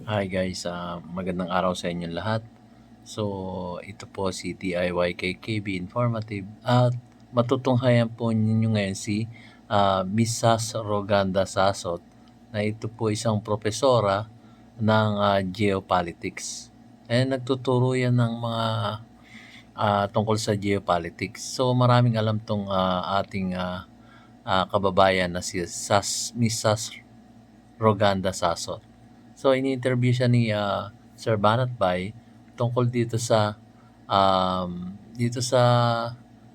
Hi guys, magandang araw sa inyong lahat. So, ito po si DIYKKB Informative at matutunghayan po ninyo ngayon si Miss Sas Roganda Sasot na ito po isang propesora ng geopolitics. Nagtuturo yan ng mga tungkol sa geopolitics. So, maraming alam tong ating kababayan na si Miss Sas Roganda Sasot. So, ini-interview siya ni Sir Banat Bay tungkol dito sa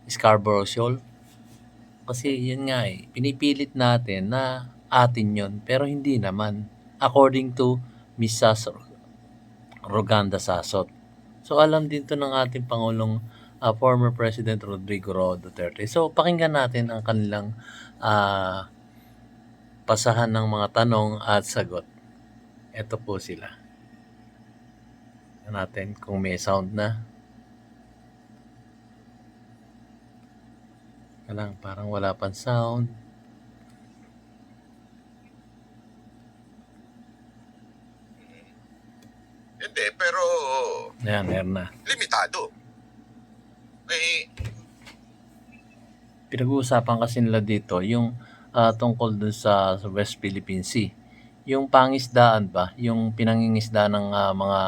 Scarborough Shoal. Kasi yun nga pinipilit natin na atin yun, pero hindi naman. According to Miss Roganda Sasot. So, alam din to ng ating Pangulong former President Rodrigo Roa Duterte. So, pakinggan natin ang kanilang pasahan ng mga tanong at sagot. Ito po sila. Natin kung may sound na. Parang wala pang sound. Hindi, pero Ayan, meron na. limitado. Pinag-uusapan kasi nila dito yung tungkol dun sa West Philippine Sea. Yung pangisdaan ba, yung pinangingisda ng mga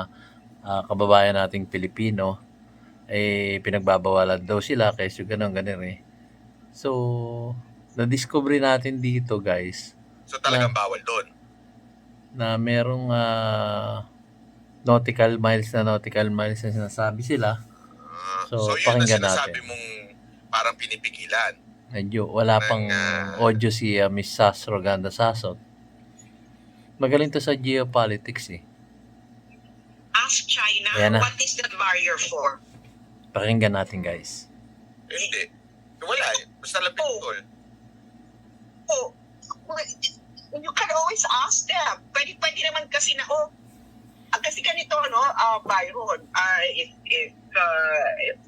kababayan nating Pilipino, pinagbabawalan daw sila kasi ganun So, na-discover natin dito guys. So talagang bawal doon. Na merong nautical miles na sinasabi sila. So yun ang sinasabi mong parang pinipigilan. Medyo wala pang audio si Miss Sas Roganda Sasot. Magaling to sa geopolitics Ask China, what is that barrier for? Pakinggan natin guys. Hindi. Wala Basta lang pinutol. You can always ask them. Pwede naman kasi na, kasi ganito, Byron,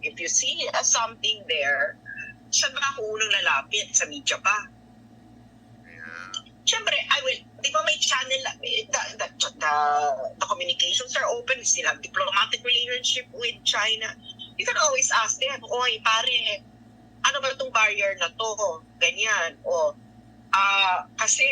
if you see something there, saan ba ako unang lalapit? Sa media pa? Siyempre, di ba may channel, the communications are open, we still have diplomatic relationship with China. You can always ask them, oy, pare, ano ba itong barrier na to? Ganyan. Kasi,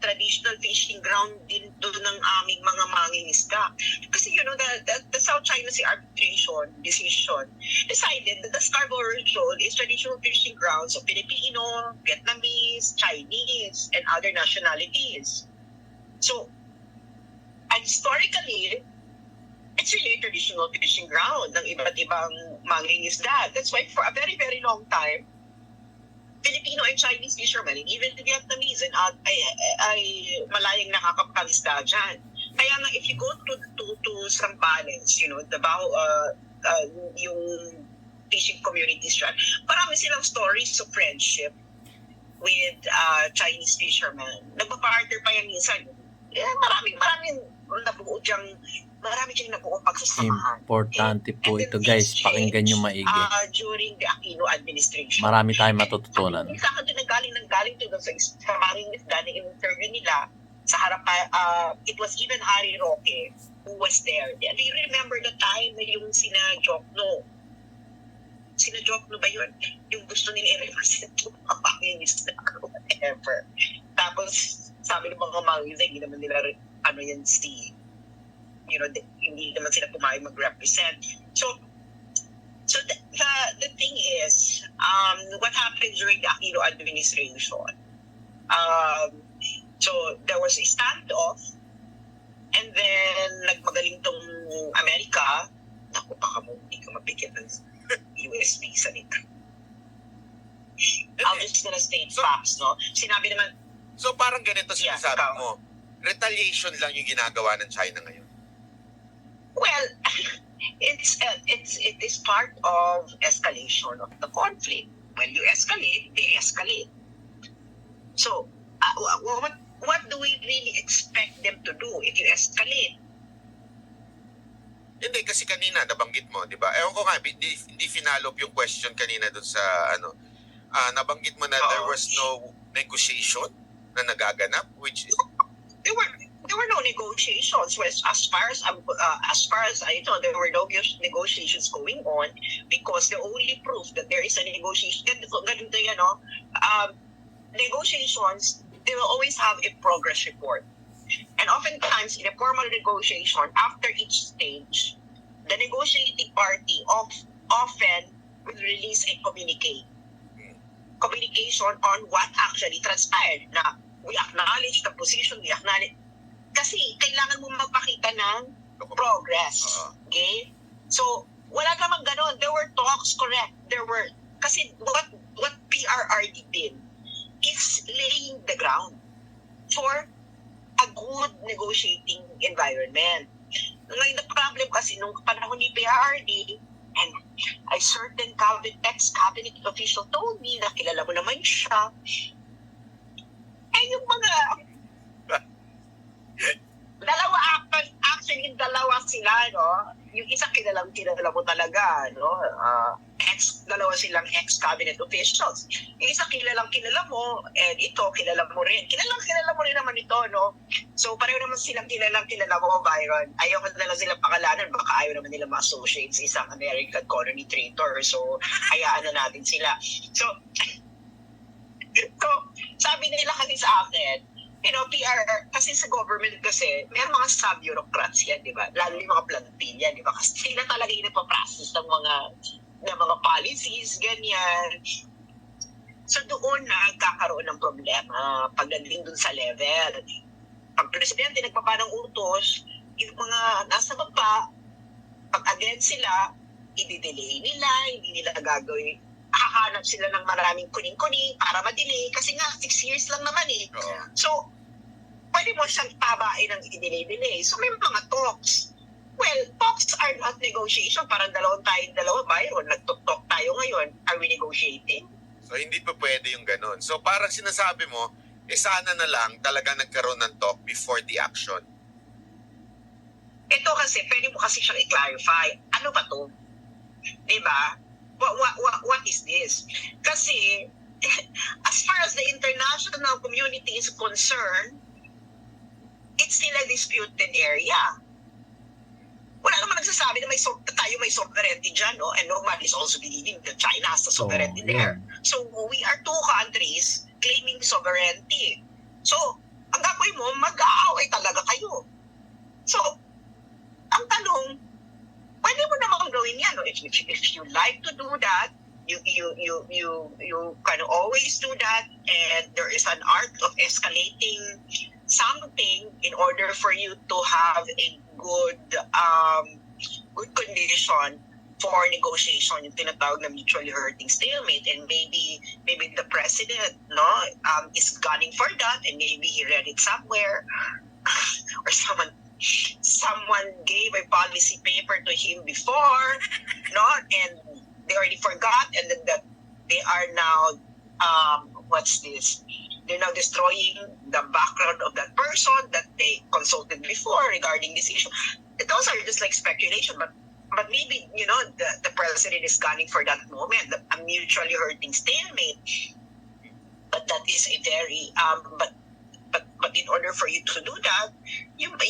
traditional fishing ground din doon ng aming mga mangingisda. Kasi the South China Sea arbitration decision decided that the Scarborough Shoal is traditional fishing grounds of Filipino, Vietnamese, Chinese, and other nationalities. So, and historically, it's really a traditional fishing ground ng iba't ibang mangingisda. That's why for a very, very long time, Filipino and Chinese fishermen, and even the Vietnamese, ay malayang nakakapangisda dyan. Kaya nga, if you go to Sambales, yung fishing communities dyan, marami silang stories of friendship with Chinese fishermen. Nagpa-partner pa yan minsan. Maraming nabuo diyang pagsasamahan. Importante po ito guys, pakinggan nyo maigi. During the Aquino administration. Marami tayong matututunan. Sa akin din nanggaling to sa maring isda na interview nila sa harap, it was even Harry Roque who was there. Do you remember the time na yung sina Jokno ba yun? Yung gusto nila i-represent yung mga mangingisda or whatever. Tapos sabi ng mga mangingisda, hindi naman nila hindi naman sila pumayag mag-represent. So the thing is, what happened during the Aquino administration? So there was a standoff, and then nagmagaling tong Amerika. Naku, baka mo hindi ka mapigil ng US visa nito. I'm just gonna state facts, no? Sinabi naman. So parang ganito sinasabi mo, retaliation lang yung ginagawa ng China ngayon. Well, it is part of escalation of the conflict. When you escalate, they escalate. So, what do we really expect them to do if you escalate? Hindi, kasi kanina nabanggit mo, di ba? Ewan ko nga, hindi finalop yung question kanina dun sa nabanggit mo na there was no negotiation na nagaganap, which there were no negotiations. As far as I know, there were no negotiations going on because the only proof that there is a negotiation, ganito yan, no? Negotiations, they will always have a progress report. And oftentimes, in a formal negotiation, after each stage, the negotiating party often will release a communication on what actually transpired. Na we acknowledge the position, we acknowledge. Kasi kailangan mo magpakita ng progress. Okay? So, wala namang ganon. There were talks, correct. Kasi what PRRD did is laying the ground for a good negotiating environment. Ngayon, the problem kasi nung panahon ni PRRD, and a certain ex-cabinet official told me na kilala mo naman siya, yung mga dalawa sila, no? Yung isa kilala mo talaga, no? Dalawa silang ex-cabinet officials. Yung isa kilala mo, and ito kilala mo rin. Kilala mo rin naman ito, no? So pareho naman silang kilala mo, Byron. Ayaw na lang silang pakalanan, baka ayaw naman nila ma-associate sa isang American colony traitor. So hayaan na natin sila. So sabi nila kasi sa akin, PR, kasi sa government kasi, may mga sub-bureaucrats yan, di ba? Lalo yung mga plantin yan, di ba? Kasi sila talaga yung nagpa-process ng mga policies, ganyan. So doon nagkakaroon ng problema pagdating dun sa level. Pag presidente nagpapa ng utos, yung mga nasa baba, pag against sila, i-delay nila, hindi nila gagawin. Hahanap sila ng maraming kuning-kuning para ma-delay kasi nga 6 years lang naman eh. So, pwede mo siyang tabain ng i-delay. So, may mga talks. Well, talks are not negotiation. Parang dalawa, Byron. Nag-talk tayo ngayon. Are we negotiating? So, hindi pa pwede yung ganun. So, parang sinasabi mo, sana na lang talaga nagkaroon ng talk before the action. Ito kasi, pwede mo kasi siyang i-clarify. Ano ba to? Diba? What is this? Kasi, as far as the international community is concerned, it's still a disputed area. Wala naman nagsasabi na tayo may sovereignty dyan, no? And nobody is also believing that China has the sovereignty there. So, we are two countries claiming sovereignty. So, ang gagawin mo, mag-aaway talaga kayo. So, ang tanong, pwede mo namang gawin yan. No? If you like to do that, you can always do that, and there is an art of escalating something in order for you to have a good condition for negotiation, yung tinatawag na mutually hurting stalemate. And maybe the president, no, is gunning for that, and maybe he read it somewhere or someone gave a policy paper to him before, no, and they already forgot, and then that they are now they're now destroying the background of that person that they consulted before regarding this issue. Those are just like speculation, but maybe, the president is gunning for that moment, a mutually hurting stalemate. But that is a very but in order for you to do that, you must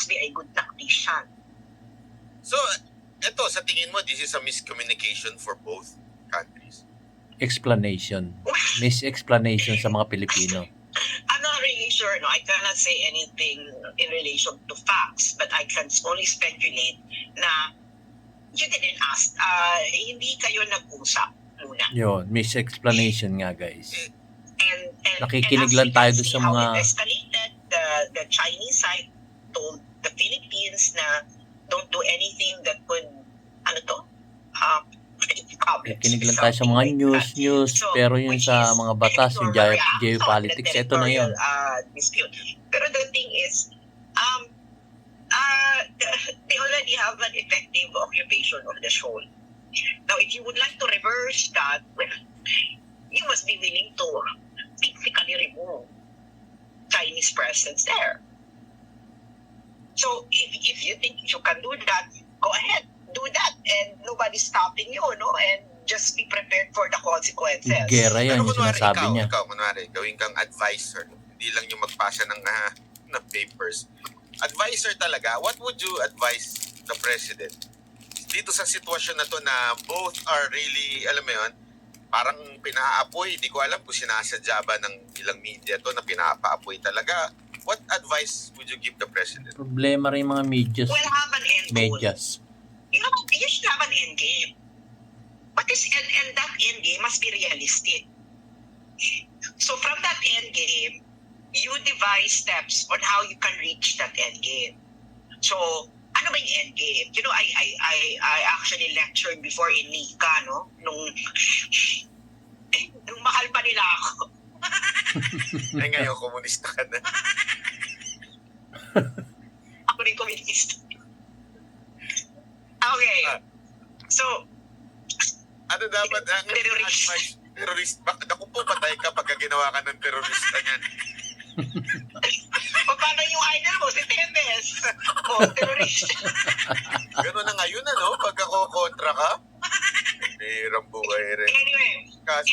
be a good tactician. So, ito, sa tingin mo, this is a miscommunication for both countries? Explanation. Mis-explanation sa mga Pilipino. I'm not really sure. No, I cannot say anything in relation to facts, but I can only speculate na you didn't ask. Hindi kayo nag-usap muna. Yun, mis-explanation nga, guys. And Nakikinig lang tayo doon sa mga... How it escalated, the Chinese side told the Philippines na don't do anything that could, Nakikinig lang tayo sa mga news, so, pero yun sa mga batas, yung geopolitics, ito na yun. Dispute. Pero the thing is, they already have an effective occupation of the shoal. Now, if you would like to reverse that, well, you must be willing to physically remove Chinese presence there. So, if you think you can do that, go ahead, do that, and nobody's stopping you, no? And just be prepared for the consequences. Gera yan, Pero yung sinasabi niya. Ikaw, kunwari, gawin kang advisor, hindi lang yung magpasa ng ng papers. Advisor talaga, what would you advise the President dito sa sitwasyon na to na both are really, alam mo yun, parang pinaapoy, di ko alam kung sinasadya ba ng ilang media to na pinapaapoy talaga. What advice would you give the President? Problema rin yung mga medias. Well, have an end goal. Medias. You should have an end game. But and that end game must be realistic. So from that end game, you devise steps on how you can reach that end game. So, ano ba yung end game? You know, I actually lectured before in Nika, no? Nung mahal pa nila ako. Ay ngayon, komunista ka na. Ako rin komunista. Okay. So, Ano dapat ang Terrorist. advice? Terrorist. Bakit ako po patay ka pagka ginawa ka ng terorista niyan? o paano yung idol mo? Si Tevez. O, terrorista. Gano'n na ngayon, ano? Pagka kontra ka? Hirang buhay rin. Anyway, Kasi,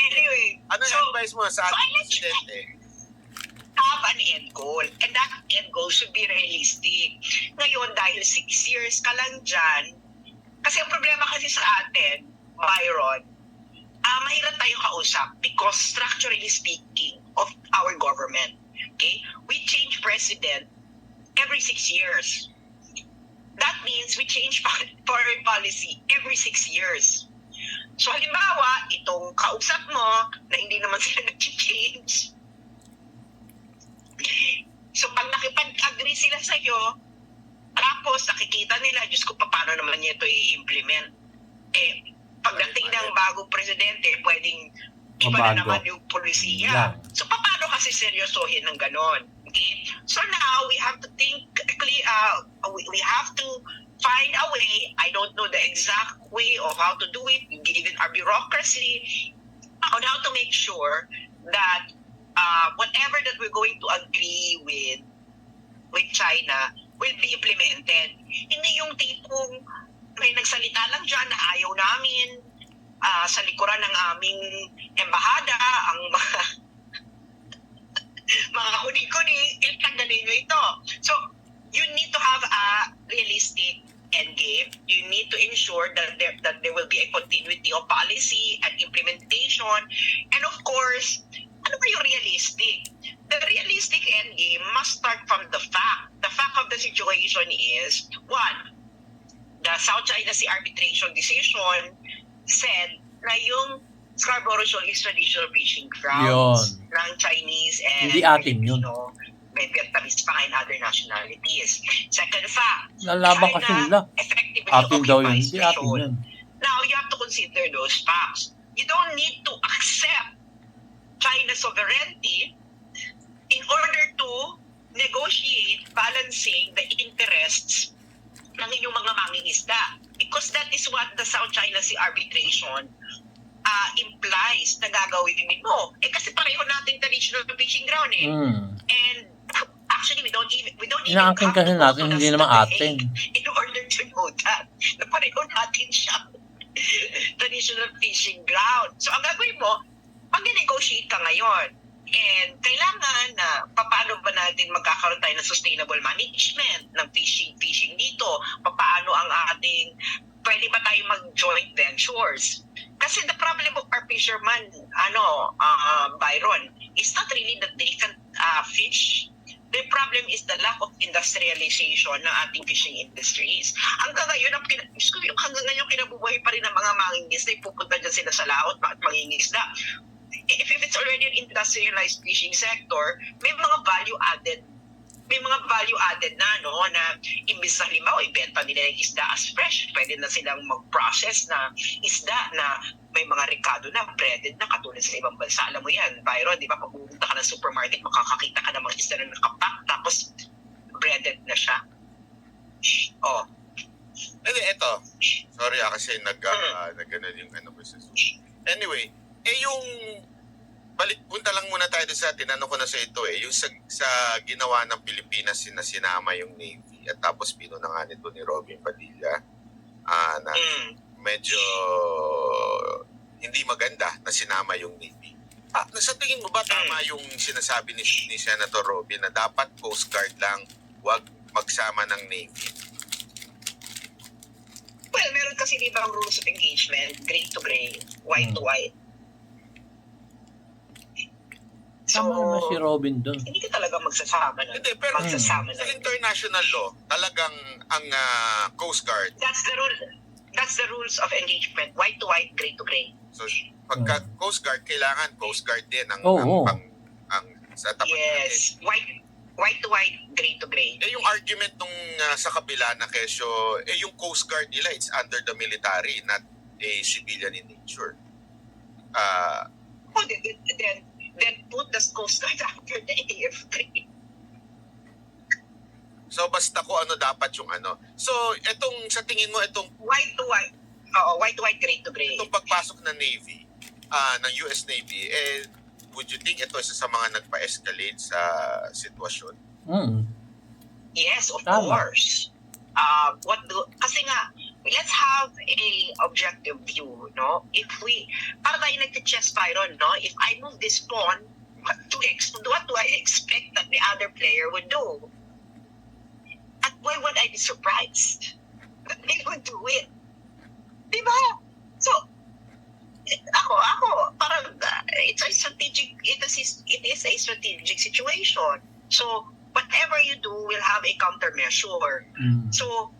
ano yung advice mo sa ating presidente? have an end goal. And that end goal should be realistic. Ngayon, dahil 6 years ka lang dyan, kasi ang problema kasi sa atin, Byron, mahirap tayo kausap because structurally speaking of our government, okay, we change president every 6 years. That means we change foreign policy every 6 years. So halimbawa, itong kausap mo na hindi naman sila nag-change. So pag nakipag-agree sila sa'yo, tapos nakikita nila, Diyos ko, paano naman niya ito i-implement? Pagdating ng bagong presidente, pwedeng iba na naman yung polisiya. So paano kasi seryosohin ng ganon? Okay? So now, we have to think, we have to find a way, I don't know the exact way of how to do it, given our bureaucracy, on how to make sure that whatever that we're going to agree with China will be implemented. Hindi yung tipong may nagsalita lang dyan na ayaw namin sa likuran ng aming embahada, ang mga huni-huni, tanggalin nyo ito. So, you need to have a realistic end game. You need to ensure that there will be a continuity of policy and implementation. And of course, ano ba yung realistic? The realistic end game must start from the fact. The fact of the situation is, one, the South China Sea arbitration decision said na yung Scarborough Shoal is traditional fishing grounds ng Chinese and Hindi atin yun. Filipino, may Vietnamese pa and other nationalities. Second fact, Lalaban kasi nila. effectively Atin daw yun. occupies Hindi the atin shoal. yun. Now, you have to consider those facts. You don't need to accept China's sovereignty in order to negotiate balancing the interests ng inyong mga mangingisda. Because that is what the South China Sea arbitration implies na gagawin mo. Kasi pareho nating traditional fishing ground eh. And actually, we don't even Inaangkin kasi natin, hindi naman atin. In order to know that, na pareho natin siya traditional fishing ground. So, ang gagawin mo, mag-negotiate ka ngayon. And kailangan na paano ba natin magkakaroon tayo ng sustainable management ng fishing dito? Paano ang ating, pwede ba tayo mag-joint ventures? Kasi the problem of our fishermen, Byron, is not really that they can fish. The problem is the lack of industrialization ng ating fishing industries. Hanggang ngayon, kinabubuhay pa rin ng mga mangingisda, pupunta dyan sila sa laot at mangingisda. If it's already an industrialized fishing sector, may mga value added na imbis na halimbawa ibenta nila yung isda as fresh, pwede na silang mag-process na isda na may mga rekado na, breaded na, katulad sa ibang bansa. Alam mo yan, Byron, di ba? Pag pupunta ka ng supermarket, makakakita ka ng mga isda na nakapack, tapos breaded na siya. Oh. Hindi, eto. Sorry kasi nag-ano yung ano ko sa sushi. Anyway, yung punta lang muna tayo sa tinanong ko na sa ito yung sa ginawa ng Pilipinas na sinama yung Navy at tapos pinunangan nito ni Robin Padilla na medyo hindi maganda na sinama yung Navy. Sa tingin mo ba tama yung sinasabi ni Senator Robin na dapat Coast Guard lang, wag magsama ng Navy? Well, meron kasi di ba ang rules of engagement, gray to gray, white to white. So, Tama naman si Robin doon. hindi ka talaga magsasama na. Hindi, pero Magsasama sa na. international law, talagang ang Coast Guard, That's the rule. That's the rules of engagement, white to white, gray to gray. so pagka Coast Guard, kailangan Coast Guard din ang, Oo. ang sa tapat natin. Yes, white to white, gray to gray. Yung argument nung sa kabila na kesyo, yung Coast Guard nila, it's under the military, not a civilian in nature. Oh, then put the Coast Guard after the AFP. So basta ko ano dapat yung ano. So etong sa tingin mo itong White to white. Oo, white to white, gray to gray. itong pagpasok ng Navy, ng US Navy, would you think ito isa sa mga nagpa-escalate sa sitwasyon? Yes, of Tama. course. Kasi nga, let's have a objective view, no? If we, para tayo nagte-chess Byron, no? If I move this pawn, what do I expect that the other player would do? At why would I be surprised that they would do it? Diba? So, ako, parang, it is a strategic situation. So, whatever you do will have a countermeasure. So,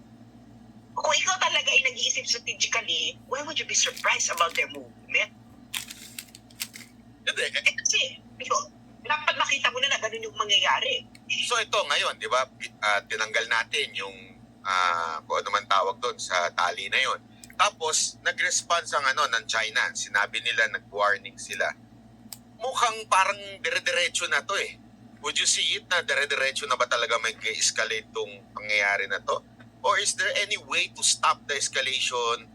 kung ikaw talaga ay nag-iisip strategically, why would you be surprised about their movement? Hindi. Kasi, dapat makita mo na ganun yung mangyayari. So ito ngayon, di ba, tinanggal natin yung kung ano man tawag doon sa tali na yon. Tapos, nag-response ang ng China. Sinabi nila, nag-warning sila. Mukhang parang dire-diretso na to eh. Would you see it na dire-diretso na ba talaga mag-escalate tong pangyayari na to? Or is there any way to stop the escalation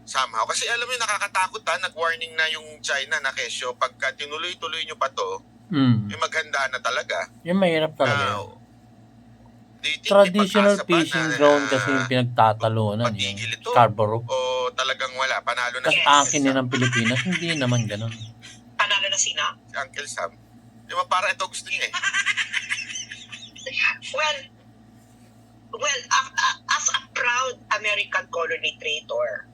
somehow? Kasi alam mo yung nakakatakot nag-warning na yung China na kesyo, pagka tinuloy-tuloy nyo pa to, maghanda na talaga. Yung mahirap talaga. Do you think Traditional may pag-asa pa fishing na ground kasi yung pinagtatalunan matigil yung ito? Scarborough. O talagang wala, panalo na Tapos Yes. akin din ng Pilipinas, hindi naman ganun. Panalo na sina? si Uncle Sam. Di ba para ito gusto niya eh. Well, as a proud American colony traitor,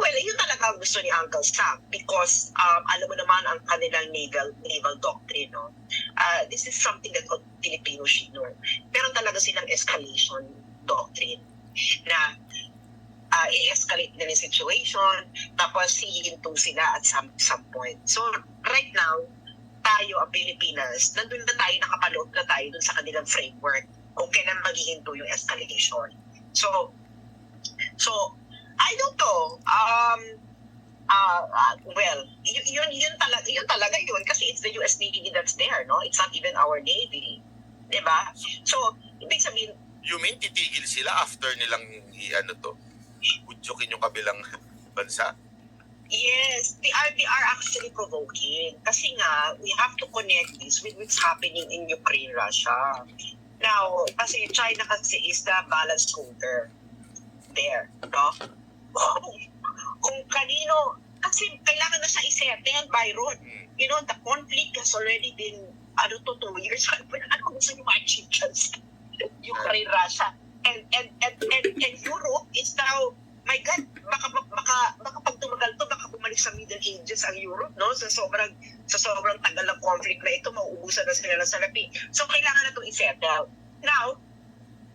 well, yun talaga ang gusto ni Uncle Sam because alam mo naman ang kanilang naval doctrine, no? This is something that all Filipinos should know. Pero talaga silang escalation doctrine na i-escalate nila yung situation tapos hihinto sila at some point. So, right now, tayo, ang Pilipinas, nandun na tayo, nakapaloob na tayo dun sa kanilang framework kung kailan maghihinto yung escalation. So, I don't know. Well, yun talaga yun kasi it's the US Navy that's there, no? It's not even our Navy. Diba? So, ibig sabihin, You mean titigil sila after nilang udyokin yung kabilang bansa? yes, they are actually provoking. Kasi nga, we have to connect this with what's happening in Ukraine, Russia. Now, kasi China kasi is the balance holder there, no? Kung kanino, kasi kailangan na siya isettle, Byron. You know, the conflict has already been, 2 years. Ano gusto nyo ma-achieve dyan sa Ukraine, Russia? And Europe is now, my God, baka pag tumagal to, baka bumalik sa Middle Ages ang Europe, no? Sa sobrang tagal ng conflict na ito, mauubusan na sila ng salapi. So, kailangan na itong isettle. Now,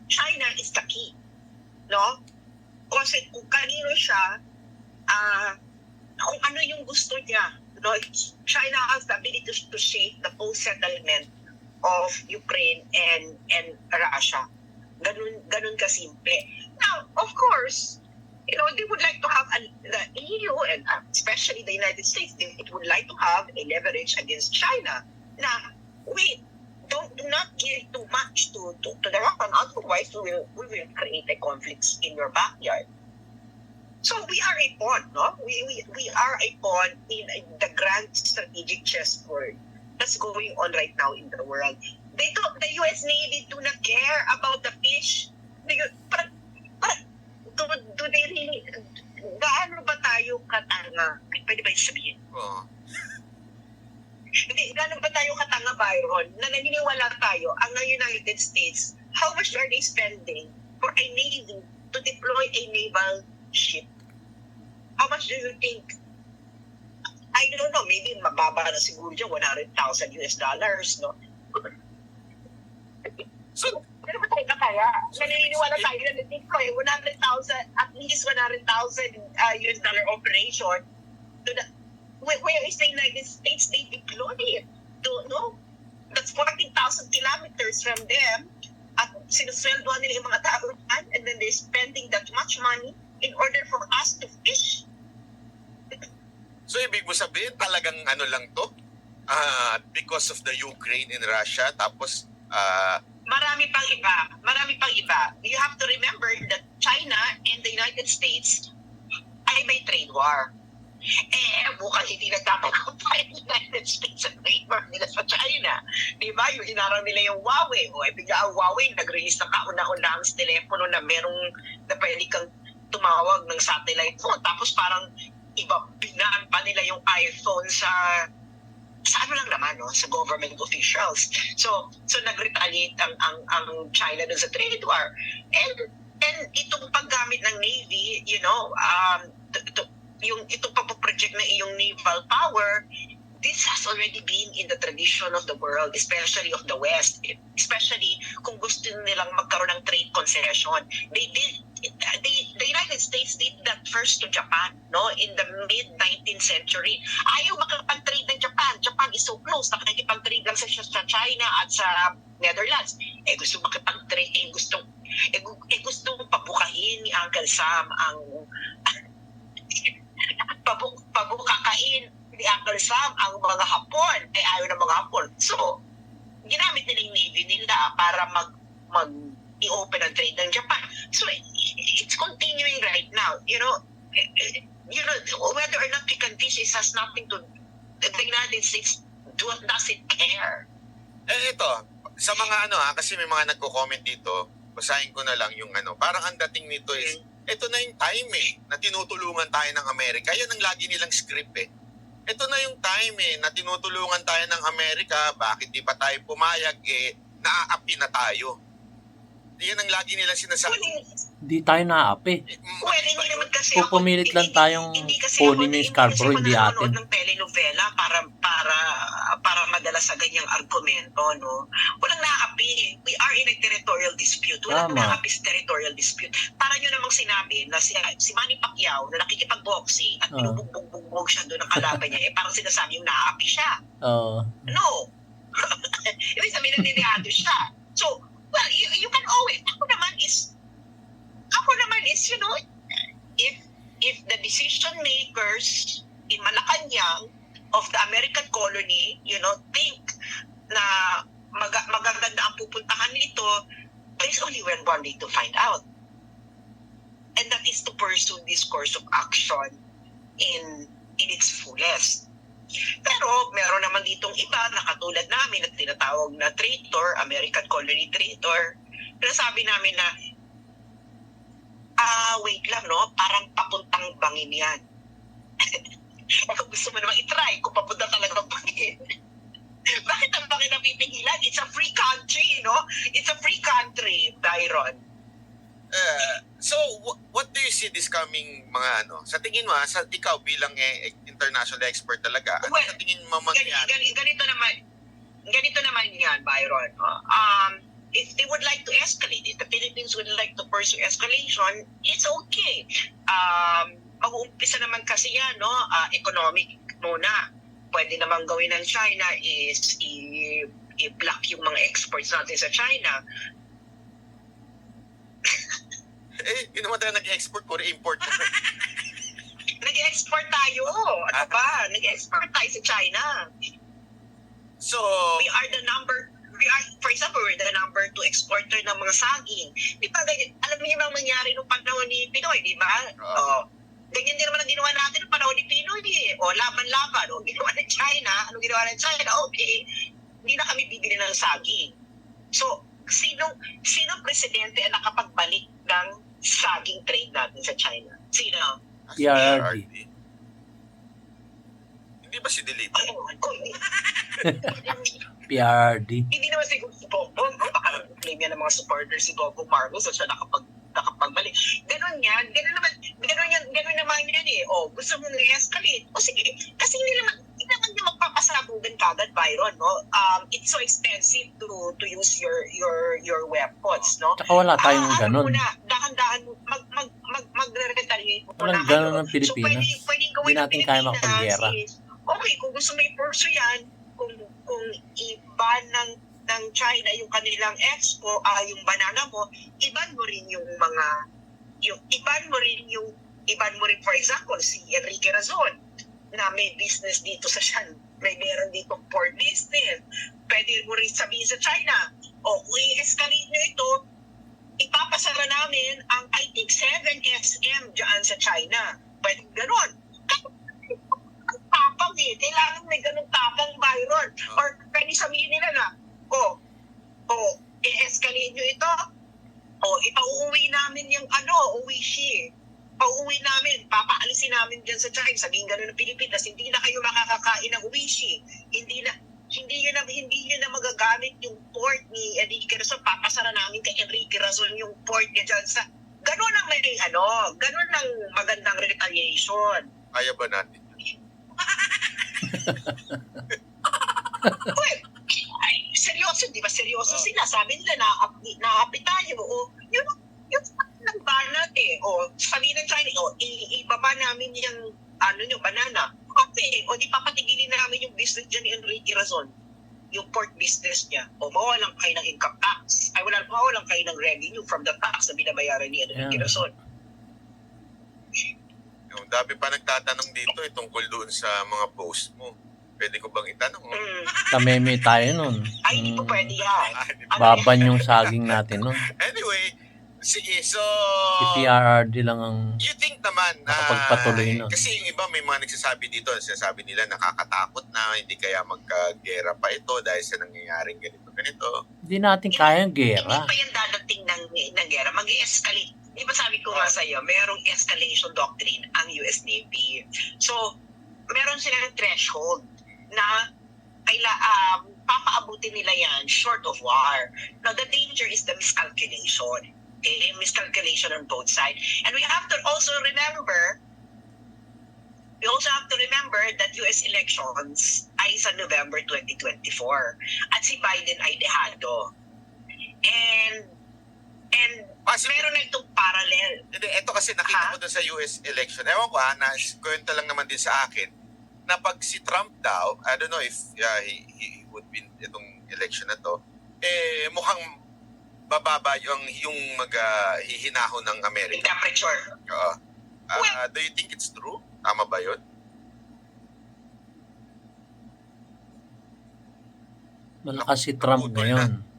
China is the key, no? Kasi kung kanino siya, kung ano yung gusto niya, no? China has the ability to shape the post-settlement of Ukraine and Russia. Ganun kasimple. Now, of course, you know, they would like to have the EU and especially the United States, it would like to have a leverage against China. Now, we do not give too much to the Russian, otherwise we will create a conflict in your backyard. So we are a pawn, no? We are a pawn in the grand strategic chessboard that's going on right now in the world. The US Navy do not care about the fish. Do they really, gaano ba tayo katanga? Pwede ba yung sabihin? Oo. Hindi, gano'n ba tayo katanga, Byron, na naniniwala tayo, ang United States, how much are they spending for a navy to deploy a naval ship? How much do you think? I don't know, maybe mababa na siguro dyan, $100,000, no? So, Pero ba tayo kaya? Naniniwala tayo na deploy 100,000, at least $100,000 operation to the, where is the United States? They deploy it. No? That's 14,000 kilometers from them. At sinusweldoan nila yung mga tao dyan, and then they're spending that much money in order for us to fish. so ibig mo sabihin talagang ano lang to? Because of the Ukraine and Russia, tapos Marami pang iba. You have to remember that China and the United States ay may trade war. Mukhang hindi nagkakakumpay ng United States at trade war nila sa China. Di ba? Yung inaraw nila yung Huawei. Bigla ang Huawei, nag-release ng kauna-unahang telepono na merong na pwede kang tumawag ng satellite phone. Tapos parang iba, binaan pa nila yung iPhone sa ano lang naman, no? Sa government officials. So nag-retaliate ang China dun sa trade war. And itong paggamit ng Navy, yung itong pag-project na iyong naval power, this has already been in the tradition of the world, especially of the West, especially kung gusto nilang magkaroon ng trade concession. The United States did that first to Japan, no, in the mid-19th century. Ayaw makapag-trade ng Japan. Japan is so close, nakikipag-trade lang sa China at sa Netherlands. Gusto makipag-trade, gusto pabukain ni Uncle Sam ang pabukakain ni Uncle Sam ang mga Hapon. Ayaw ng mga Hapon. So, ginamit nila yung Navy nila para i-open ang trade ng Japan. So, it's continuing right now. Whether or not we can this has nothing to, the United States doesn't care. ito, sa mga kasi may mga nagko-comment dito, basahin ko na lang yung parang ang dating nito is, ito na yung time na tinutulungan tayo ng Amerika. Yan ang lagi nilang script Ito na yung time na tinutulungan tayo ng Amerika, bakit di pa tayo pumayag, naaapi na tayo. Yan ang lagi nilang sinasabi. Hindi tayo naaapi. Well, hindi naman kasi Pupumilit lang tayong kunin yung Scarborough, hindi atin. ng telenovela para madala sa ganyang argumento, no? Walang naaapi. We are in a territorial dispute. Walang Tama. naaapi sa territorial dispute. Para nyo namang sinabi na si Manny Pacquiao na nakikipag-boxing at binubugbog siya doon ang kalaban niya, parang sinasabi yung naaapi siya. No. Ibig sabihin nandiniado siya. So, well, you can owe it. Ako naman is, if the decision makers in Malacanang of the American colony, think na magaganda ang pupuntahan nito, there's only one way to find out. And that is to pursue this course of action in its fullest. Pero meron naman ditong iba na katulad namin na tinatawag na traitor, American colony traitor. Pero sabi namin na, wait lang, no? Parang papuntang bangin yan. Kung gusto mo namang itry, kung papunta talaga bangin. Bakit ang bangin na pipigilan? It's a free country, no? It's a free country, Byron. So, what do you see this coming mga sa tingin mo, ikaw bilang international expert talaga, ano sa tingin mo mangyayari? Ganito naman yan, Byron. If they would like to escalate, if the Philippines would like to pursue escalation, it's okay. Mag-uumpisa naman kasi yan, no? Economic muna. Pwede naman gawin ng China is i-block yung mga exports natin sa China. Yun naman tayo nag-export or import. Nag-export tayo. Ano ba? Nag-export tayo sa China. So, for example, we're the number 2 exporter ng mga saging. Di ba, alam niyo bang nangyari nung panahon ni Pinoy, di ba? Ganyan din naman ang ginawa natin nung panahon ni Pinoy. Laban-laban. Ginawa ng China. Anong ginawa ng China? Okay. Hindi na kami bibili ng saging. So, sino presidente ang nakapagbalik ng saging trade natin sa China? Sino? PRRD. Hindi Di ba si Dilip? Ay, hindi. PRD. Hindi naman siguro si Bongbong, no? Baka claim yan ng mga supporters si Bongbong Marcos at siya nakapagbalik. Ganun yan. Ganun naman yan eh. O, gusto mong i-escalate. O sige, kasi hindi naman niya magpapasabugan kagad, Byron, no? It's so expensive to use your weapons, no? Tsaka wala tayong ganun. Muna, dahan-dahan, magre-retaliate muna Walang kayo. ganun ng Pilipinas. So, pwedeng gawin Hindi ng natin kaya Pilipinas makapaggera. is, okay, kung gusto mo i-pursue yan, kung iban ng China yung kanilang expo, yung banana mo, iban mo rin for example si Enrique Razon na may business dito sa Shan, meron dito port business. Pwede mo rin sabihin sa China, kung i-escalate nyo ito, ipapasara namin ang I think 7 SM dyan sa China. Pwede gano'n. Tapang eh. Kailangan may ganung tapang, Byron. Or pwede sabihin nila na, i-escalate nyo ito, ipauuwi namin yung Uwishi. Pauuwi namin, papaalisin namin dyan sa China. Sabihin gano'n ng Pilipinas, hindi na kayo makakakain ng Uwishi. Hindi nyo na magagamit yung port ni Enrique Razon. Papasara namin kay Enrique Razon yung port niya dyan sa... Gano'n ang gano'n ang magandang retaliation. Kaya ba natin? Well, seryoso, di ba? Seryoso sila. Sabi nila, naapi tayo. Yun ng banat eh. Sabihin ng China, ibaba namin yung banana. Okay, di papatigilin namin yung business dyan ni Enrique Razon. Yung port business niya. Mawalan kayo ng income tax. Mawalan kayo ng revenue from the tax na binabayaran ni Enrique Razon. Yung dami pa nagtatanong dito tungkol doon sa mga post mo. Pwede ko bang itanong? Tameme tayo nun. Ay, hindi po pwede yan. Baban yung saging natin nun. Anyway, sige, so... Si PRRD lang ang... You think naman na... Nakapagpatuloy nun. Kasi yung iba may mga nagsasabi dito, sinasabi nila nakakatakot na, hindi kaya magkagera pa ito dahil sa nangyayaring ganito. Hindi natin kayang Hindi gera. pa yan dadating ng gera. Mag-escalate. Di ba sabi ko nga sa'yo, merong escalation doctrine ang US Navy. So, meron silang threshold na papaabutin nila yan short of war. Now, the danger is the miscalculation. Okay? Miscalculation on both sides. And we have to also remember that US elections ay sa November 2024. At si Biden ay dehado. And meron na itong parallel. Hindi, ito kasi nakita ko doon sa US election. Ewan ko kwento lang naman din sa akin, na pag si Trump daw, I don't know if he would win itong election na to, mukhang bababa yung hihinahon ng Amerika. Yung temperature. Oo. Do you think it's true? Tama ba yun? Malakas si Trump ngayon.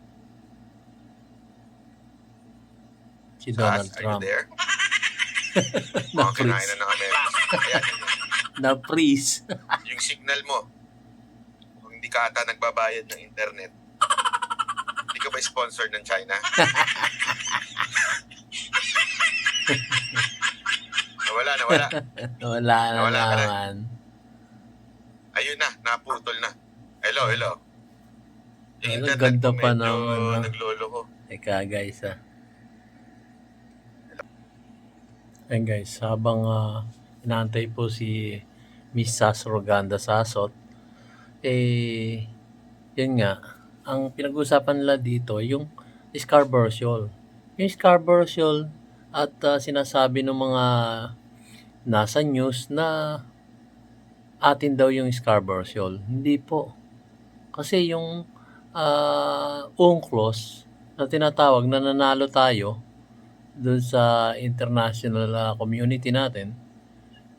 Si Donald Are Trump. you there? Mga kinain na ng Amerika. Ayan, Na-freeze. yung signal mo. Kung hindi ka ata nagbabayad ng internet, hindi ka ba sponsored ng China? Nawala. Wala na Nawala ka na. naman. Ayun na, naputol na. Hello. Yung Ang ganda pa medyo ng naglolo ko. Teka guys Ayan guys, habang inaantay po si Miss Sas Roganda Sasot, yun nga, ang pinag-uusapan nila dito, yung Scarborough Shoal. Yung Scarborough Shoal at sinasabi ng mga nasa news na atin daw yung Scarborough Shoal. Hindi po. Kasi yung UNCLOS na tinatawag na nanalo tayo doon sa international community natin,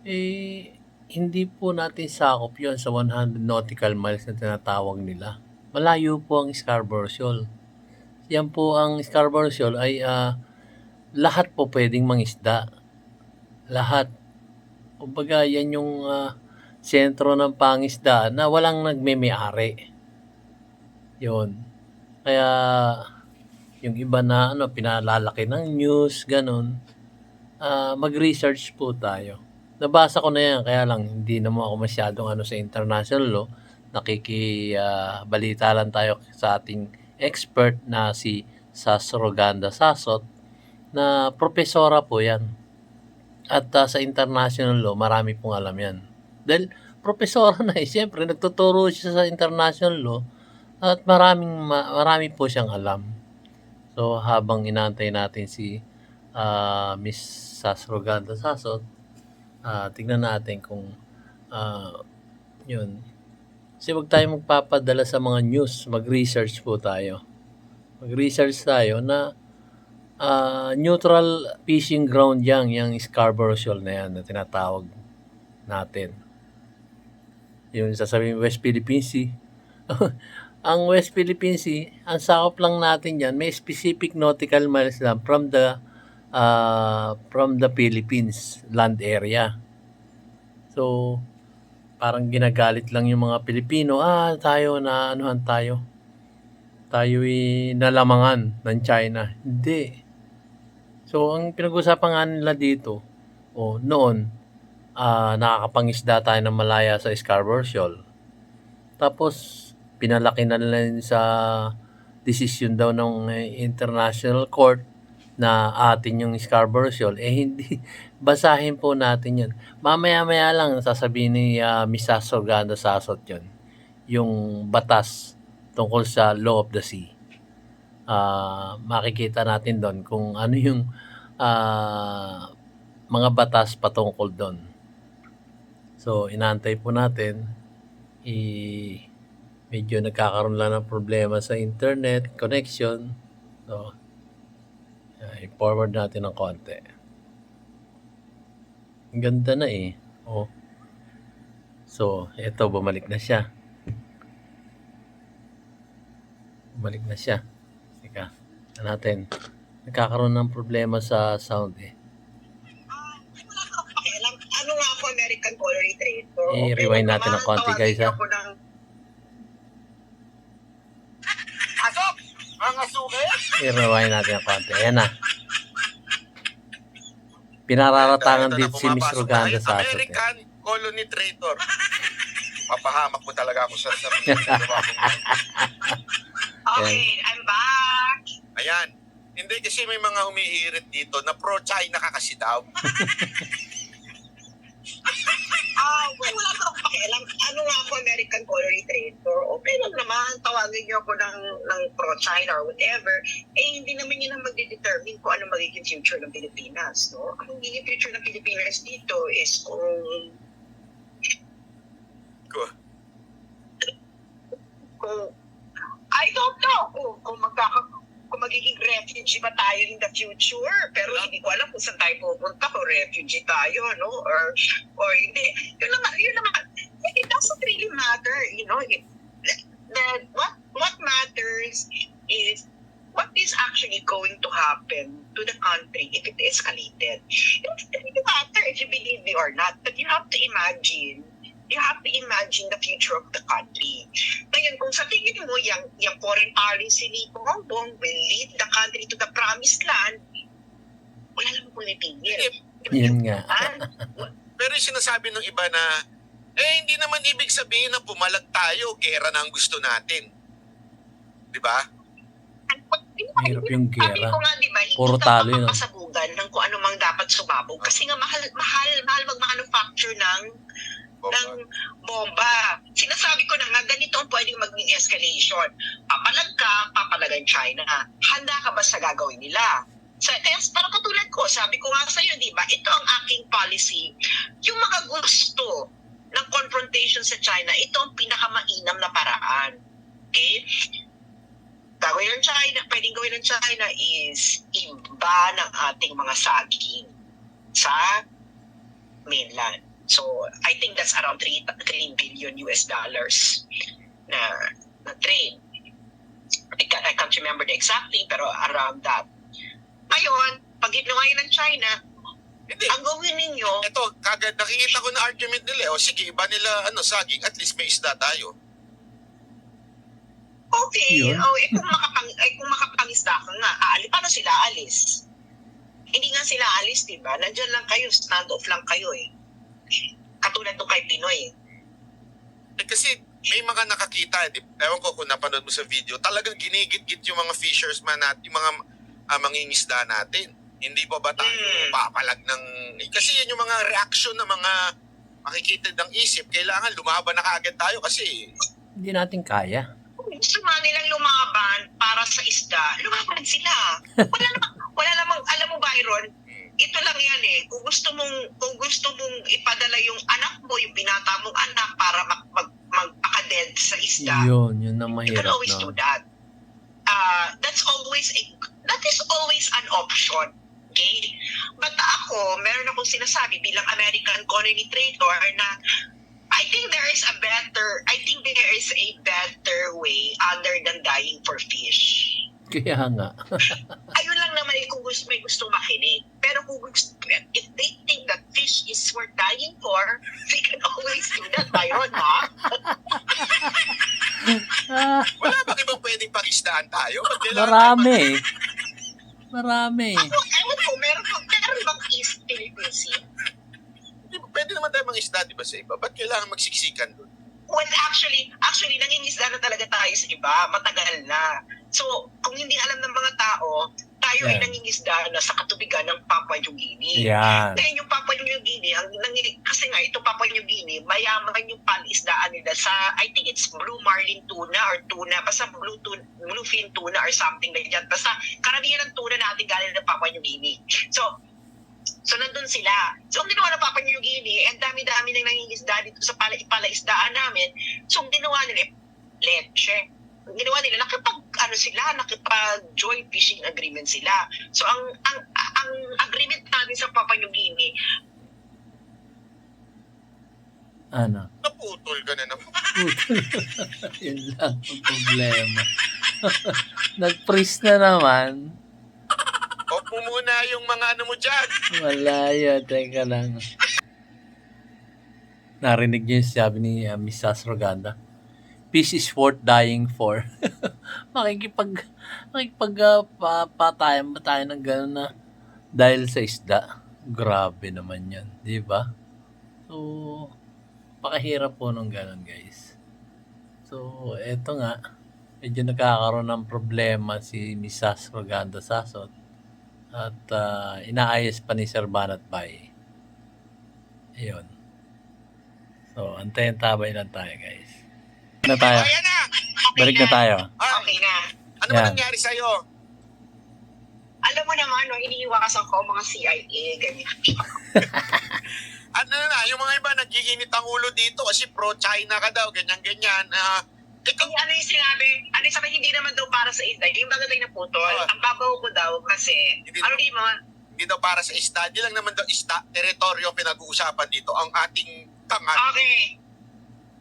hindi po natin sakop yon sa 100 nautical miles na tinatawag nila. Malayo po ang Scarborough Shoal. Yan po ang Scarborough Shoal ay lahat po pwedeng mangisda. Lahat. Kumbaga yan yung sentro ng pangisda na walang nagme-may-ari. Yun. Kaya yung iba na pinalalaki ng news, ganun, mag-research po tayo. Nabasa ko na yan, kaya lang hindi naman ako masyadong ano sa international law. Balita lang tayo sa ating expert na si Sasroganda Sasot na propesora po yan. At sa international law, marami pong alam yan. Dahil propesora na siyempre nagtuturo siya sa international law at marami po siyang alam. So habang inaantay natin si Miss Sasroganda Sasot, tignan natin kung yun. Kasi wag tayo magpapadala sa mga news, mag-research po tayo. Mag-research tayo na neutral fishing ground yung Scarborough Shoal na yan na tinatawag natin. Yung sasabihin West Philippine Sea. Ang West Philippine Sea, ang sakop lang natin yan, may specific nautical miles lang from the Philippines land area. So, parang ginagalit lang yung mga Pilipino, tayo na anuhan tayo. Tayo'y nalamangan ng China. Hindi. So, ang pinag-usapan nga nila dito, noon, nakakapangisda tayo ng malaya sa Scarborough Shoal. Tapos, pinalaki na nila sa decision daw ng International Court na atin yung Scarborough Shoal. Hindi. Basahin po natin yun. Mamaya-maya lang sasabihin ni Miss Sasroganda Sasot yun. Yung batas tungkol sa Law of the Sea. Makikita natin doon kung ano yung mga batas patungkol doon. So, inaantay po natin. Medyo nagkakaroon lang ng problema sa internet connection. So, i-forward natin ng konti. Ang ganda na So, eto, bumalik na siya. Teka, natin. Nagkakaroon ng problema sa sound Wala akong pakialam. Ano nga ako, American Color Trader? I-rewind natin ng konti, guys, ha? Asok! Mga suki! I-rewind natin ng konti. Ayan na. Pinararatangan Ito na, dito si Miss pumapasok Roganda na. Sasot. American Colony Trader. Papahamak mo talaga ako sa Okay, I'm back. Ayan. Hindi kasi may mga humihirit dito na pro-China ka kasi daw. Wala akong pakialam. Ano nga ako, American Color Trader? Okay lang naman, tawagin niyo ako ng pro-China or whatever. Hindi naman yun ang magdedetermine kung ano magiging future ng Pilipinas, no? Ang magiging future ng Pilipinas dito is kung I don't know kung magiging refugee ba tayo in the future, pero hindi ko alam kung saan tayo pupunta, kung refugee tayo, no? Or hindi. Yun naman. It doesn't really matter, you know. What matters is what is actually going to happen to the country if it escalated. It doesn't really matter if you believe me or not, but you have to imagine the future of the country. Ngayon, kung sa tingin mo, yung foreign policy ni Bongbong will lead the country to the promised land, wala lang kung ipigil. Yun nga. Pero yung sinasabi ng iba na, hindi naman ibig sabihin na pumalag tayo, gera na ang gusto natin. Di ba? Hirap yung gera. Sabi ko nga, di ba, Puro hindi talo ka yun. makapasabugan ng kung ano mang dapat sumabog. Kasi nga, mahal mag-manufacture ng bomba. Sinasabi ko na nga, ganito ang pwedeng maging escalation. Papalag ka, papalagan China. Handa ka ba sa gagawin nila? Kaya parang katulad ko, sabi ko nga sa iyo, di ba, ito ang aking policy. Yung mga gusto ng confrontation sa China, ito ang pinakamainam na paraan. Okay? Pwedeng gawin ng China is iba ng ating mga saging sa mainland. So, I think that's around $3 billion na trade. I can't remember the exact thing, pero around that. Ngayon, pag ginawain ng China, ang gawin ninyo... Ito, kagad nakikita ko na argument nila. Sige, iba nila saging, at least may isda tayo. Okay, kung makapangisda ka nga, paano sila alis? Hindi nga sila alis, diba? Nandyan lang kayo, stand off lang kayo . Katulad nung kay Pinoy. Kasi may mga nakakita, ewan ko kung napanood mo sa video, talagang ginigit-git yung mga fishersman natin, yung mga mangingisda natin. Hindi pa ba tayo papalag ng... Kasi yun yung mga reaction ng mga makikita ng isip. Kailangan lumaban na kaagad tayo kasi... Hindi natin kaya. Kung gusto nga nilang lumaban para sa isda, lumaban sila. Wala namang, alam mo Byron, ito lang yan eh. Kung gusto mong ipadala yung anak mo, yung binata mong anak para magpaka-dead sa isda, Yun ang you can mahirap, always do no? that. That is always an option. Okay? But ako, meron akong sinasabi bilang American colony trader na I think there is a better way other than dying for fish. Kaya nga. Ayun lang naman kung may gusto makinig. Pero if they think that fish is worth dying for, they can always do that, Byron, ha? Wala bang ibang pwedeng pangisdaan tayo? Ba't kailangan Marami. Ewan ko, meron bang East Philippine Sea? Pwede naman tayo mangisda, di ba, sa iba? Ba't kailangan magsiksikan doon? Well, actually, nangingisda na talaga tayo sa iba, matagal na. So, kung hindi alam ng mga tao, tayo ay Yeah. nangingisda na sa katubigan ng Papua New Guinea. Yan. Ngayon yung Papua New Guinea, kasi nga ito Papua New Guinea, mayaman yung panisdaan nila sa, I think it's blue marlin tuna or tuna, basta bluefin tuna or something like that. Basta karamihan ng tuna natin galing ng Papua New Guinea. So nandun sila. So ang ginawa ng Papua New Guinea, ang dami-dami nang nangingisda dito sa palaisdaan namin. So ang ginawa nila, leche. Ang ginawa nila, nakipag-joint fishing agreement sila. So ang agreement natin sa Papua New Guinea, Ano? Naputol ka na naman. Yun lang ang problema. Nag-freeze na naman. Off mo muna yung mga ano mo dyan. Malayo. Teka lang. Narinig niyo yung sabi ni Miss Sasroganda. Peace is worth dying for. Patayan ba tayo ng gano'n na dahil sa isda? Grabe naman yan. Di ba? So, pakahirap po nung gano'n, guys. So, eto nga. Medyo nagkakaroon ng problema si Miss Sasroganda Sasot. At inaayos pa ni Sir Banat Bay. Ayun. So, antayin tabay lang tayo, guys. Na tayo. Ayan na! okay Balik na tayo. Ah, Okay na. ano ba Yan. nangyari sa'yo? Alam mo naman, no, iniiwasan ko mga CIA, ganyan. Ano na, yung mga iba nagiginit ang ulo dito kasi pro-China ka daw, ganyan-ganyan. Ikaw, Ano yung sabi, hindi naman daw para sa isda. Yung bagay na putol, Oh. ang babaw ko daw kasi, Hindi di mo, hindi daw para sa isda. Hindi lang naman daw teritoryo pinag-uusapan dito. Ang ating tangan.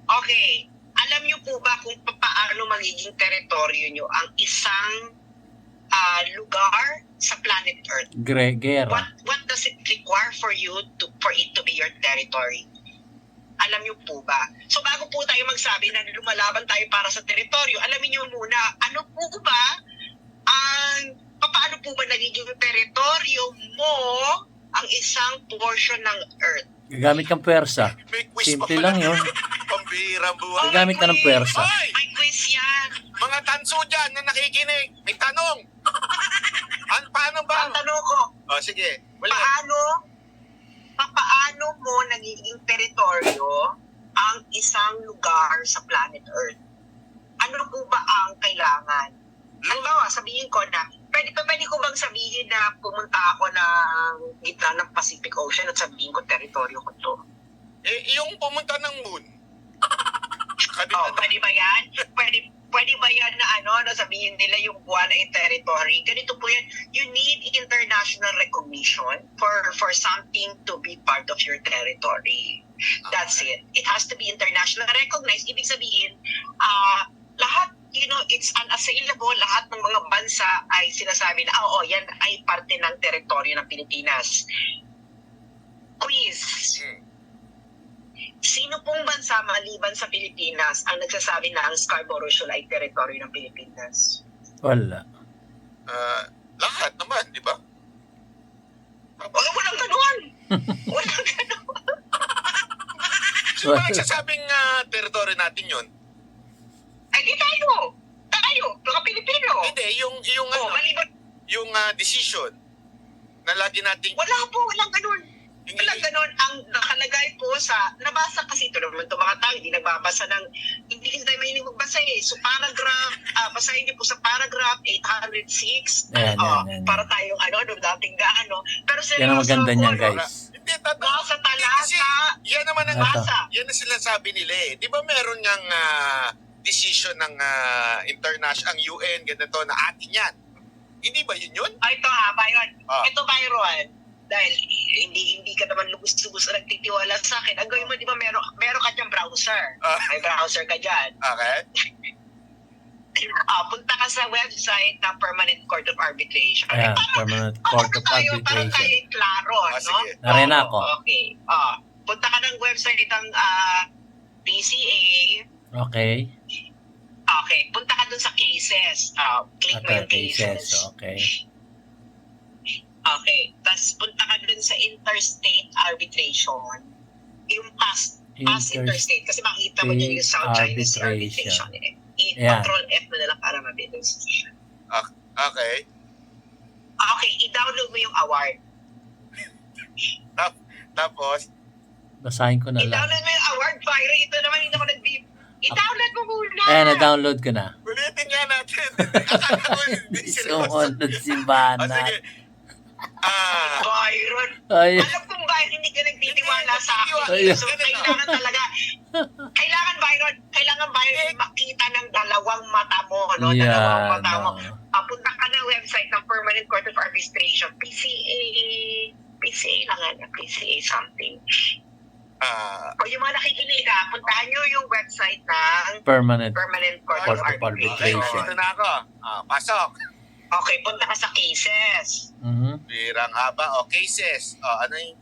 Okay. Alam niyo po ba kung paano magiging teritoryo niyo ang isang lugar sa planet Earth? Gera. What does it require for it to be your territory? Alam niyo po ba? So bago po tayo magsabi na lumalaban tayo para sa teritoryo, alamin niyo muna, ano po ba paano po ba nagiging teritoryo mo ang isang portion ng Earth? Gagamit kang pwersa. May quiz pa Simple pala. lang yun. Pambirang buwan. Gagamit ka ng pwersa. Hoy! May quiz yan. Mga tanso dyan na nakikinig. May tanong. Paano ba? Ang tanong ko, Sige. Wala. paano mo nagiging teritoryo ang isang lugar sa planet Earth? Ano po ba ang kailangan? Halimbawa, sabihin ko na, pwede ko bang sabihin na pumunta ako ng gitna ng Pacific Ocean at sabihin ko teritoryo ko to? Yung pumunta ng moon. Pwede ba yan? Pwede ba yan na sabihin nila yung buwan ay territory? Ganito po yan. You need international recognition for something to be part of your territory. That's it. It has to be internationally recognized. Ibig sabihin, lahat, it's unassailable. Lahat ng mga bansa ay sinasabi na, yan ay parte ng teritoryo ng Pilipinas. Quiz. Sino pong bansa maliban sa Pilipinas ang nagsasabi na ang Scarborough Shoal ay teritoryo ng Pilipinas? Wala. Lahat naman, di ba? Walang ganon! Walang ganon! ba nagsasabing territory natin yun? Ay, di tayo. Mga Pilipino. Hindi, yung Maliban. yung decision na lagi nating Walang ganun. Walang ganun. Ang nakalagay po nabasa kasi ito naman itong mga tao, hindi nagbabasa hindi kasi tayo mahilig magbasa eh. So paragraph, basahin niyo po sa paragraph 806. Ayan. Para tayong dating gaano. Pero Yan ang maganda niyan, guys. Hindi, tatawa. Sa Kasi talata. yan naman ang Ito. yan ang sinasabi nila eh. Di ba meron niyang decision ng international, ang UN, ganito, na atin yan. Hindi ba yun? Ito Byron. Ito Byron. Dahil hindi ka naman lubos-lubos na nagtitiwala sa akin. Ang gawin mo, di ba meron ka dyan browser. May browser ka dyan. Okay. Punta ka sa website ng Permanent Court of Arbitration. Ayan, Permanent Court of Para Arbitration. tayo klaro, no? Sige. Narena ako. Okay. Punta ka ng website ng PCA. Okay. Okay. Punta ka dun sa cases. Click mo yung cases. Okay. Okay. Tapos punta ka dun sa interstate arbitration. Yung past interstate. Kasi makita mo dyan yung South China Sea arbitration. I-control F mo na lang para mabilis. Okay. Okay. I-download mo yung award. Tapos, Basahin ko na lang. I-download mo yung award, Byron. Ito naman hindi naman i-download mo muna. Ayan, na-download ko na. ulitin nga natin. Akala ko hindi seryoso. Sumunod simbahan na. Sige. Byron. Ay, Alam kong Byron, hindi ka nagtitiwala sa akin. Ay. So, kailangan talaga. Kailangan Byron, makita ng dalawang mata mo. No? yan. Dalawang mata mo. oh. Punta ka na website ng Permanent Court of Arbitration. PCA lang nga. PCA something. O yung mga nakikinig puntahan nyo yung website ng Permanent Court Court of of Arbitration. Arbitration. Dito na ako. Pasok. Okay, punta ka sa cases. Mhm. Birang haba. Cases. Ano yung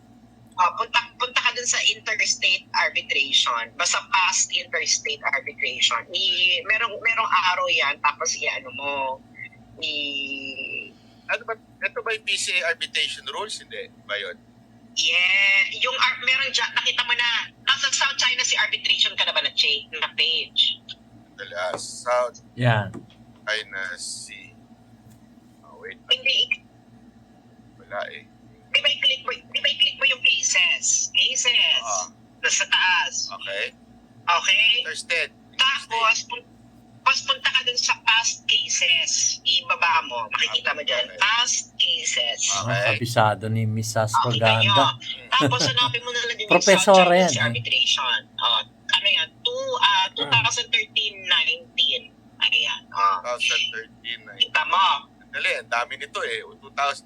Punta ka dun sa interstate arbitration. Basta past interstate arbitration. Merong araw yan, tapos ano mo, ano ba? Ito ba yung PCA arbitration rules? Hindi ba yun? meron dyan, nakita mo na, nasa South China Sea arbitration ka na ba na page? Dala, South Yan. China Sea. Wait. Hindi, Wala eh. di ba i-click mo yung cases? Nasa taas. Okay. Okay? Understand. Tapos punta ka dun sa past cases. Ibaba mo. Makikita mo dyan. Okay. Past cases. Okay. Kabisado ni Miss Kita nyo. Propaganda. Tapos hanapin mo na lang din yung Professor South China yan, Sea eh. arbitration. Ano yan? 2013-19. Ayan. 2013 na. Kita mo. Dali, ang dami nito eh. 2000,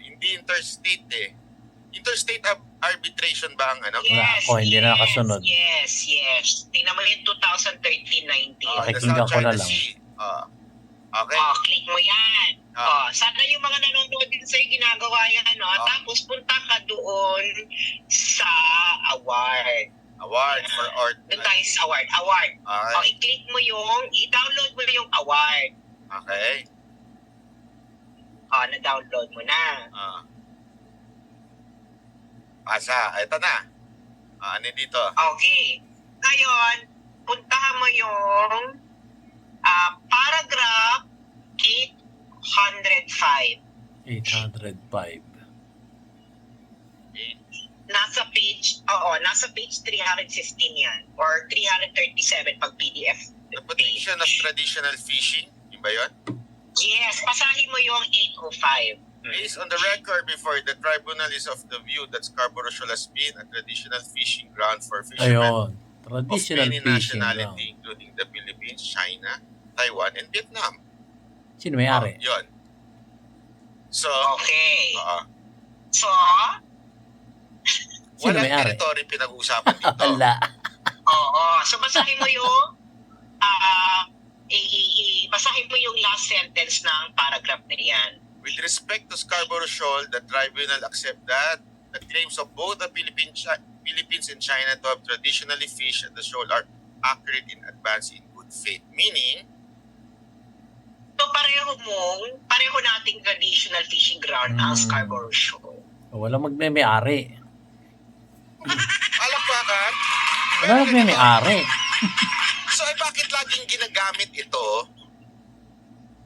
hindi interstate eh. Interstate arbitration ba ang ano? Wala ako, hindi na nakasunod. Yes. Tingnan mo yung 2013-19. Pakikinggan ko na lang. Okay. Click mo yan. Sana yung mga nanonood din sa'yo ginagawa yan. Tapos punta ka doon sa award. Award for art. Doon tayo sa award. Okay. I-click mo i-download mo yung award. Okay. Na-download mo na. Pasa. Ito na. Ano dito? Okay. Ngayon, puntahan mo yung paragraph 805. 805. Nasa page 315 yan. Or 337 pag PDF. The protection of traditional fishing. Yun ba yun? Yes, basahin mo yung 805. Based on the record before the tribunal is of the view that Scarborough Shoal has been a traditional fishing ground for fishermen Ayun. of Traditional many fishing nationality, ground. including the Philippines, China, Taiwan, and Vietnam. Sino may-ari? Yun. So, Okay. So, Sino walang may-ari? territory pinag-uusapan dito. Wala. so basahin mo yung basahin mo yung last sentence ng paragraph na yan. With respect to Scarborough Shoal, the tribunal accept that the claims of both the Philippines and China to have traditionally fished at the shoal are accurate in advance in good faith. Meaning, So pareho nating traditional fishing ground ang Scarborough Shoal. Wala magme-may-ari. palakpakan, Wala nagme-may-ari. So, bakit laging ginagamit ito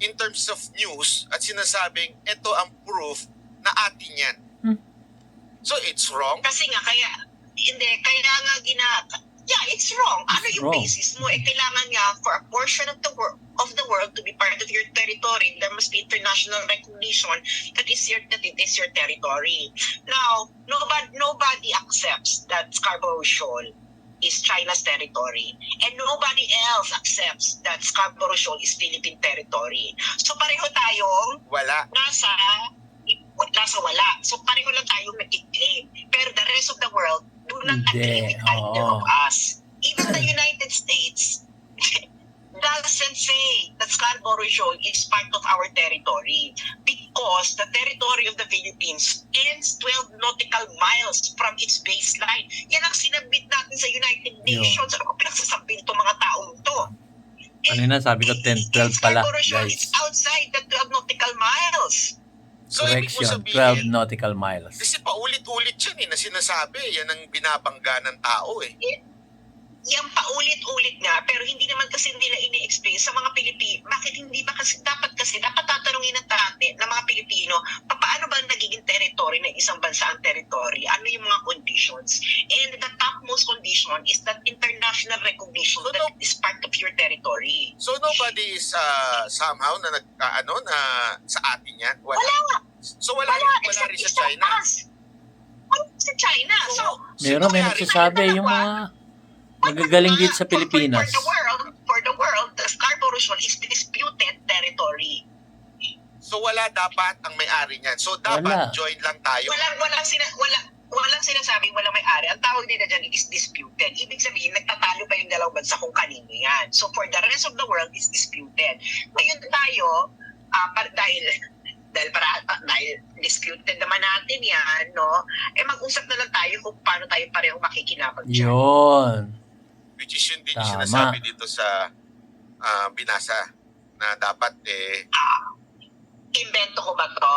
in terms of news at sinasabing ito ang proof na atin yan? Hmm. So, it's wrong? Kasi nga, kaya nga yeah, it's wrong. Ano It's yung wrong. basis mo? Kailangan nga for a portion of the world to be part of your territory, there must be international recognition that it is your territory. Now, nobody accepts that Scarborough Shoal is China's territory, and nobody else accepts that Scarborough Shoal is Philippine territory. So pareho tayong Wala. nasa wala. So pareho lang tayong nag-claim. Pero the rest of the world do not agree Hindi, with either oo. of us. Even the United States doesn't say that Scarborough Shoal is part of our territory because the territory of the Philippines ends 12 nautical miles from its baseline. Yan ang sinabit natin sa United Nations. Ano ba pinagsasabi nito mga taong to? Kanina sabi ko 10, 12 pala, Scarborough Shoal guys. is outside the 12 nautical miles. So, ibig mo Correction, sabihin, 12 nautical miles. kasi paulit-ulit yan na sinasabi. Yan ang binabangga ng tao Yan paulit-ulit nga, pero hindi naman kasi nila ini-explain sa mga Pilipino. Bakit hindi ba kasi dapat tatanungin ng mga Pilipino, paano ba nagiging territory ng isang bansa ang territory? Ano yung mga conditions? And the topmost condition is that international recognition that it is part of your territory. So, nobody is somehow na na sa atin yan? Wala. So, wala rin sa China. Wala sa China. So, Meron, may nagsasabi yung mga magagaling dito sa Pilipinas. For the world, the Scarborough Shoal is disputed territory. So, wala dapat ang may-ari niyan. So, dapat Wala. join lang tayo. Walang sinasabing walang may-ari. Ang tawag nila dyan is disputed. Ibig sabihin, nagtatalo pa yung dalawang bansa kung kanino yan. So, for the rest of the world is disputed. Ngayon tayo, dahil disputed naman natin yan, no? Mag-usap na lang tayo kung paano tayo parehong makikinabang dyan. Yun. Which is yun din yung Tama. sinasabi dito sa binasa na dapat Invento ko ba to,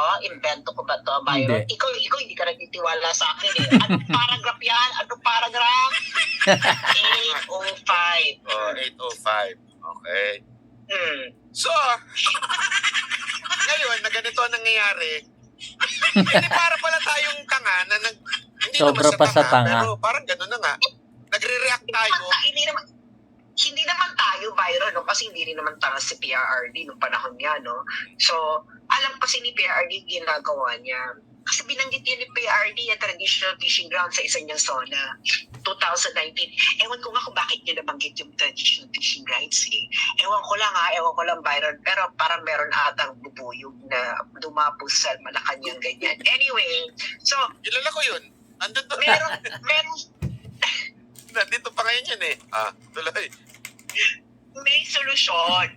Byron? Hindi. Ikaw hindi ka nagtitiwala sa akin eh. Anong paragraph yan? Anong paragraph? 805. 805. Okay. So, ngayon, na ganito ang nangyayari, hindi para pala tayong tanga na hindi Sobra naman pa sa tanga. pero parang gano'n na nga. Nagre-react tayo. Hindi naman tayo, Byron, no? Kasi hindi rin naman tanga si PRRD nung panahon niya, no? So, alam kasi ni PRRD ginagawa niya. Kasi binanggit yun ni PRRD ang traditional fishing ground sa isa niyang zona, 2019. Ewan ko nga kung bakit niya nabanggit yung traditional fishing rights eh. Ewan ko lang, Byron, pero parang meron atang bubuyog na dumapos sa Malacanang ganyan. Anyway, so, Kilala ko yun. Andun to. meron, Nandito pa ngayon yun eh. Tuloy. may solusyon.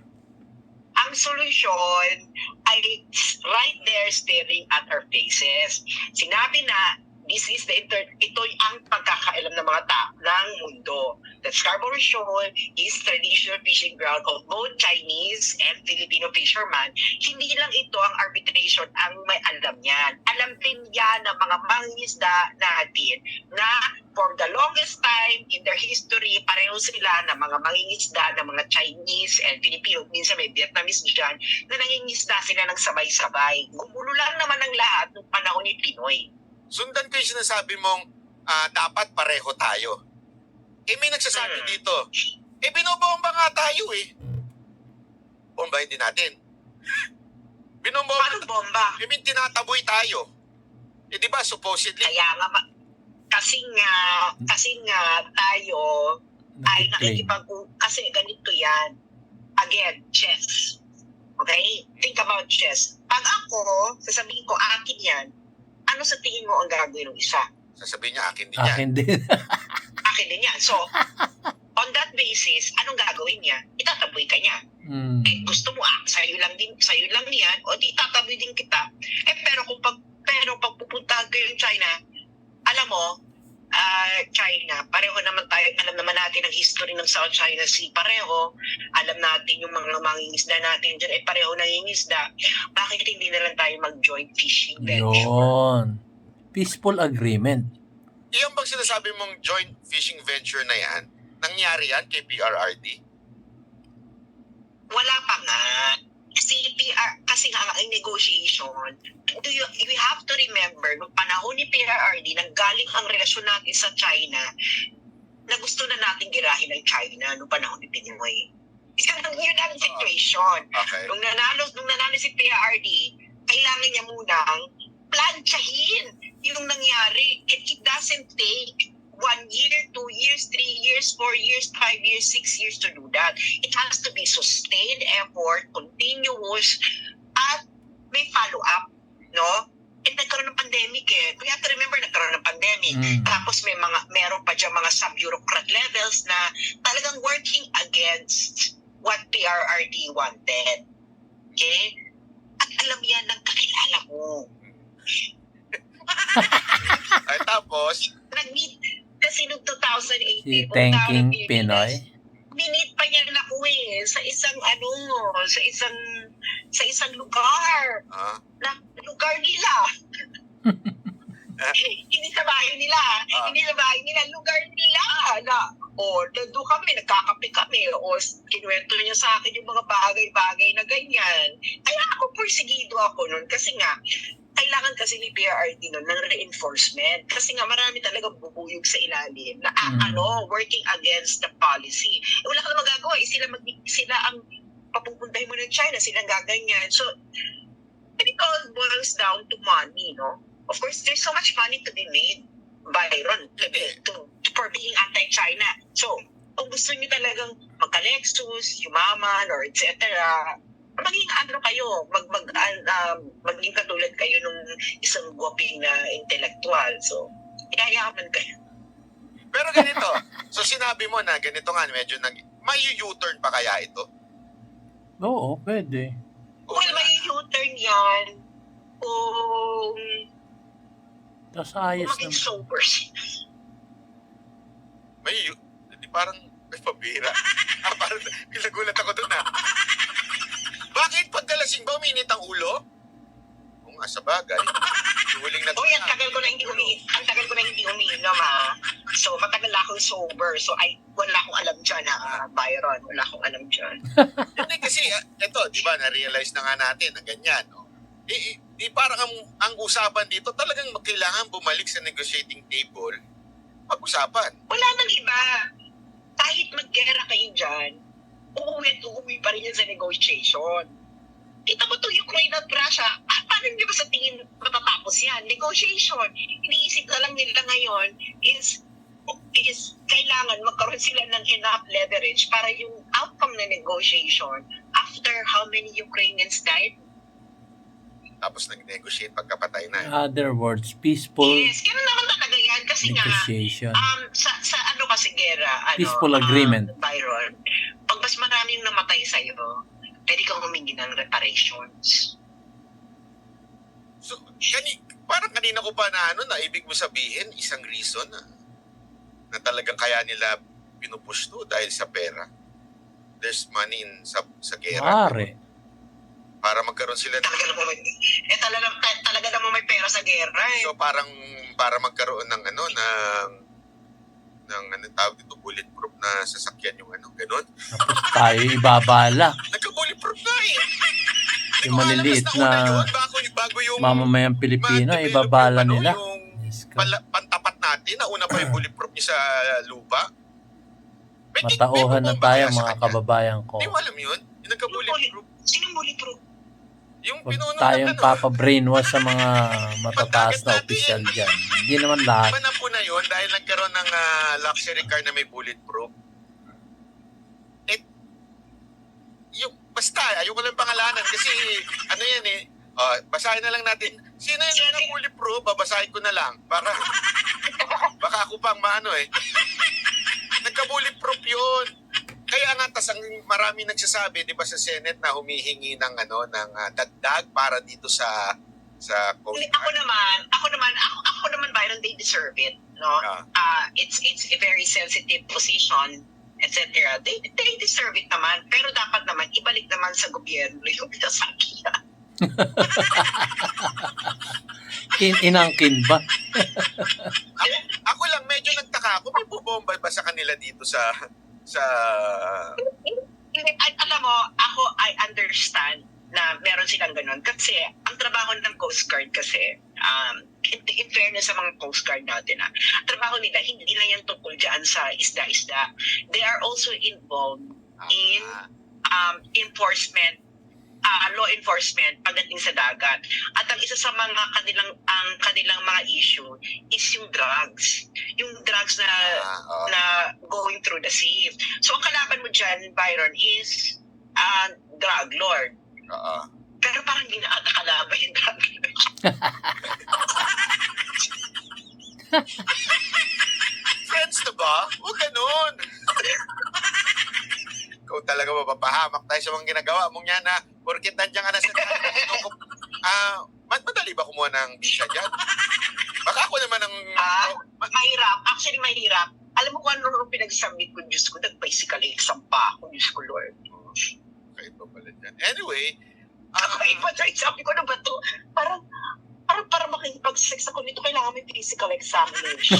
Ang solusyon ay right there staring at our faces. Sinabi na, ito ang pagkakailam ng mga ng mundo. The Scarborough Shoal is traditional fishing ground of both Chinese and Filipino fishermen. Hindi lang ito ang arbitration ang may alam niyan. Alam din yan ng mga mangingisda natin na for the longest time in their history, pareho sila ng mga mangingisda ng mga Chinese and Filipino. Minsan may Vietnamese dyan na nangingisda sila ng sabay-sabay. Gumulo lang naman ang lahat ng panahon ni Pinoy. Sundan ko yung sinasabi mong dapat pareho tayo. May nagsasabi dito, binobomba nga tayo eh. Bombahin din natin. Binombomba. Paano bomba? May tinataboy tayo. Di ba supposedly? Kaya nga, kasi nga tayo ay kasi ganito yan. Again, chess. Okay? Think about chess. Pag ako, sasabihin ko, akin yan, ano sa tingin mo ang gagawin ng isa? Sasabihin niya, akin din yan. Akin din. Akin din yan. So, on that basis, anong gagawin niya? Itataboy ka niya. Gusto mo, sa'yo lang yan, o di itataboy din kita. Pero pag pupuntahan ko yung China, alam mo, China, pareho naman tayo, alam naman natin ang history ng South China Sea, pareho, alam natin yung mga mangingisda natin dyan, pareho nangingisda, bakit hindi na lang tayo mag-joint fishing venture? Yun. Peaceful agreement. Iyan bang sinasabi mong joint fishing venture na yan? Nangyari yan kay PRRD? Wala pa nga. Kasi nga ang negotiation, you have to remember, nung panahon ni PRRD, nanggaling ang relasyon natin sa China, na gusto na natin girahin ng China nung panahon ni Pinoy. Yun ang situation. Okay. Nung nanalo si PRRD, kailangan niya munang plantsahin yung nangyari. It doesn't take 1 year, 2 years, 3 years, 4 years, 5 years, 6 years to do that. It has to be sustained effort, continuous, at may follow-up, no? And nagkaroon ng pandemic eh. We have to remember, nagkaroon ng pandemic. Tapos meron pa dyan mga sub-bureaucrat levels na talagang working against what PRRD wanted. Okay? At alam yan ng kakilala ko. Ay, tapos, Nag-meet kasi noong 2018. Si Tengking Pinoy. Minit pa niya na ako eh sa isang lugar. Na lugar nila. Hindi sa bahay nila. Hindi sa bahay nila, lugar nila. Doon kami, nagkakape kami. Kinuwento niya sa akin yung mga bagay-bagay na ganyan. Kaya ako porsigido ako nun. Kasi nga, kailangan kasi ni PRRD nun ng reinforcement. Kasi nga marami talaga bubuyog sa ilalim na working against the policy. Wala ka na magagawa. Sila ang papupuntahin mo ng China. Sila ang gaganyan. So, it all boils down to money, no? Of course, there's so much money to be made, Byron, for being anti-China. So, kung gusto niyo talagang magka-Lexus, yumaman, or etc., maging maging katulad kayo nung isang guwaping na intellectual. So, iayaman kayo. pero ganito. So, sinabi mo na ganito nga, medyo may U-turn pa kaya ito? Oo, pwede. Well, may U-turn yan kung Tapos ayos maging naman. sober. Hindi parang may pabira. Parang nagulat ako doon Bakit pag galasing ba uminit ang ulo? Kung nga sa bagay. Huling na Ang tagal ko na hindi umiinom So, matagal akong sober. So, wala akong alam dyan Byron. Wala akong alam dyan. Hindi kasi, ito, di ba, na-realize na nga natin na ganyan. No? Parang ang usapan dito, talagang kailangan bumalik sa negotiating table. Pag-usapan. Wala nang iba. Kahit mag-gera kayo dyan, uuwi pa rin yan sa negotiation. Kita mo to Ukraine at Russia, paano nyo ba sa tingin matatapos yan? Negotiation. Iniisip na lang nila ngayon is kailangan magkaroon sila ng enough leverage para yung outcome ng negotiation after how many Ukrainians died? Tapos nag-negotiate pagkapatay na. In other words, peaceful Yes, ganun naman talaga yan. Kasi negotiation. sa ano kasi gera, Peaceful agreement. Byron, pag mas maraming namatay sa'yo, pwede kang humingi ng reparations. So, parang kanina ko pa na ibig mo sabihin, isang reason na talagang kaya nila pinupush to dahil sa pera. There's money sa gera. Maaari. Para magkaroon sila Talaga naman may pera sa gera eh. So parang para magkaroon ng tawag dito, bulletproof na sasakyan yung ganun. Tapos tayo ibabala. Nagka-bulletproof na eh. Yung maliliit na bago yung mamamayang Pilipino, ma-develop ibabala yung, nila. yung Yes, ka. pantapat natin, nauna pa yung bulletproof niya sa lupa. Matauhan na tayo mga kababayan. kababayan ko. Hindi mo alam yun? Yung nagka-bulletproof. Sinong bulletproof? Yung Huwag pinuno tayong ng papabrainwash sa mga matataas na opisyal dyan. Hindi naman lahat. Iba na po na yun dahil nagkaroon ng luxury car na may bulletproof. Basta, ayoko lang pangalanan kasi yan basahin na lang natin. Sino yung na bulletproof? Babasahin ko na lang. Baka ako pang Nagka-bulletproof yun. Kaya nga, ang marami nagsasabi, di ba sa Senate na humihingi ng dagdag para dito sa Coast Guard. Ako naman, Byron, they deserve it. No? It's a very sensitive position, etc. They deserve it naman. Pero dapat naman, ibalik naman sa gobyerno yung pinasakyan. Inangkin ba? Ako bumabomba ba sa kanila dito sa Alam mo, I understand na meron silang ganun. Kasi, ang trabaho ng Coast Guard kasi, in fairness sa mga Coast Guard natin, ang trabaho nila, hindi lang yan tungkol dyan sa isda-isda. They are also involved in enforcement, law enforcement pagdating sa dagat. At ang isa sa mga kanilang mga issue is yung drugs. Yung drugs na going through the sea. So ang kalaban mo dyan, Byron, is drug lord. Pero parang hindi na ata kalaban yung drug lord. friends na ba? Huwag ganun. Ikaw talaga mapapahamak tayo sa mga ginagawa mong yan, ha? Porkit nandiyan ka na sa madali ba kumuha ng visa dyan? Baka ako naman ang... Mahirap. Actually, mahirap. Alam mo kung ano pinag-submit ko, Diyos ko, nag-bicycle exam pa ako, Diyos ko, Lord. Kahit pa pala dyan. Anyway, sabi ko na ba ito? Parang para makipag-sex ako nito, kailangan may physical examination.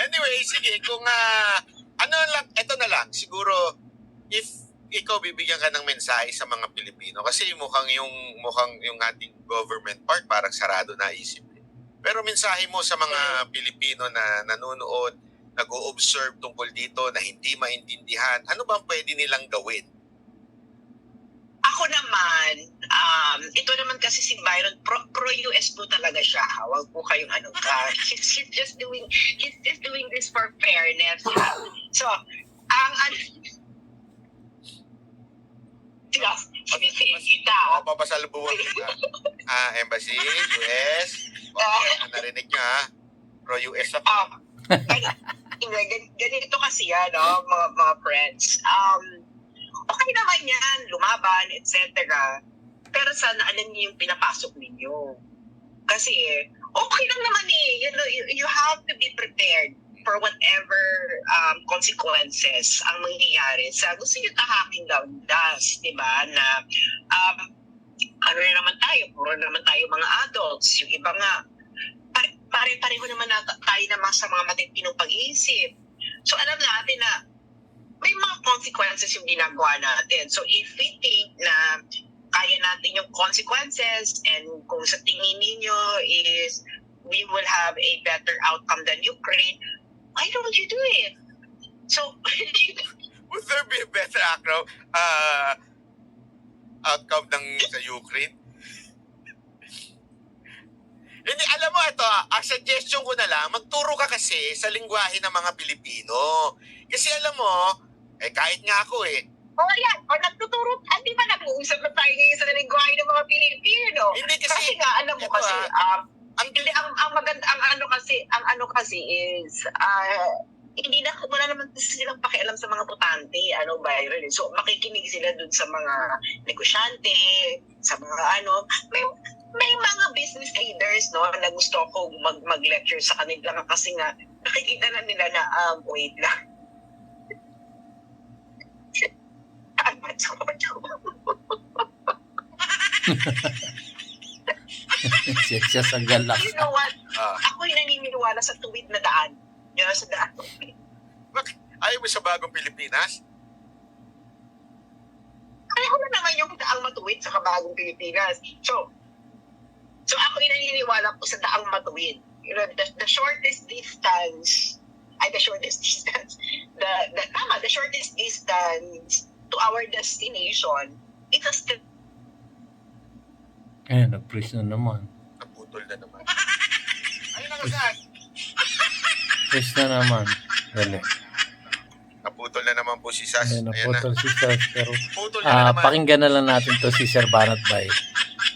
anyway, sige, kung ito na lang, siguro, if ikaw bibigyan ka ng mensahe sa mga Pilipino, kasi mukhang yung ating government part parang sarado na isip. Pero mensahe mo sa mga Pilipino na nanonood, nag-o-observe tungkol dito na hindi maintindihan, ano ba pwede nilang gawin? Ako naman, ito naman kasi si Byron, pro-US po talaga siya. Huwag po kayong he's just doing this for fairness. So, sinisita. Papasalubungan kita. Embassy, US. Narinig nyo, ha? Pro-US ako. Ganito kasi yan, mga friends. Okay naman yan, lumaban, etc. Pero sana alam niyo yung pinapasok ninyo. Kasi, okay lang naman eh. You have to be prepared for whatever consequences ang mangyayari sa gusto nyo tahaking laundas, di ba? Na, ano na naman tayo, puro naman tayo mga adults. Yung iba nga, pare-pareho naman tayo naman sa mga matitinong pag-iisip. So, alam natin na may mga consequences yung ginagawa natin. So if we think na kaya natin yung consequences and kung sa tingin ninyo is we will have a better outcome than Ukraine, why don't you do it? So, would there be a better outcome sa Ukraine? Hindi, alam mo ito, ang suggestion ko na lang, magturo ka kasi sa lingwahe ng mga Pilipino. Kasi alam mo, kahit nga ako yan. O nagtuturo, hindi ba nag-uusap na tayo ngayon sa lingwahe ng mga Pilipino? Hindi kasi nga, alam mo kasi, ang ano kasi is, wala naman silang pakialam sa mga botante, Byron. So, makikinig sila dun sa mga negosyante, sa mga may mga business leaders, na gusto ko mag-lecture sa kanila kasi nga, nakikita na nila na, wait lang. Siya sa galak. You know what? Ako'y naniniwala sa tuwid na daan. Sa daan. Ayaw mo sa bagong Pilipinas? Ayaw na naman yung daang matuwid sa kabagong Pilipinas. So ako'y naniniwala po sa daang matuwid. The shortest distance, the shortest distance to our destination, it's a step. Nag-freeze na naman. Naputol na naman. Ayun na saan? Freeze na naman. Dali. Naputol na naman po si Sas. Naputol si Sas. Pero, Naputol na naman. pakinggan na lang natin to si Sir Banat Bay.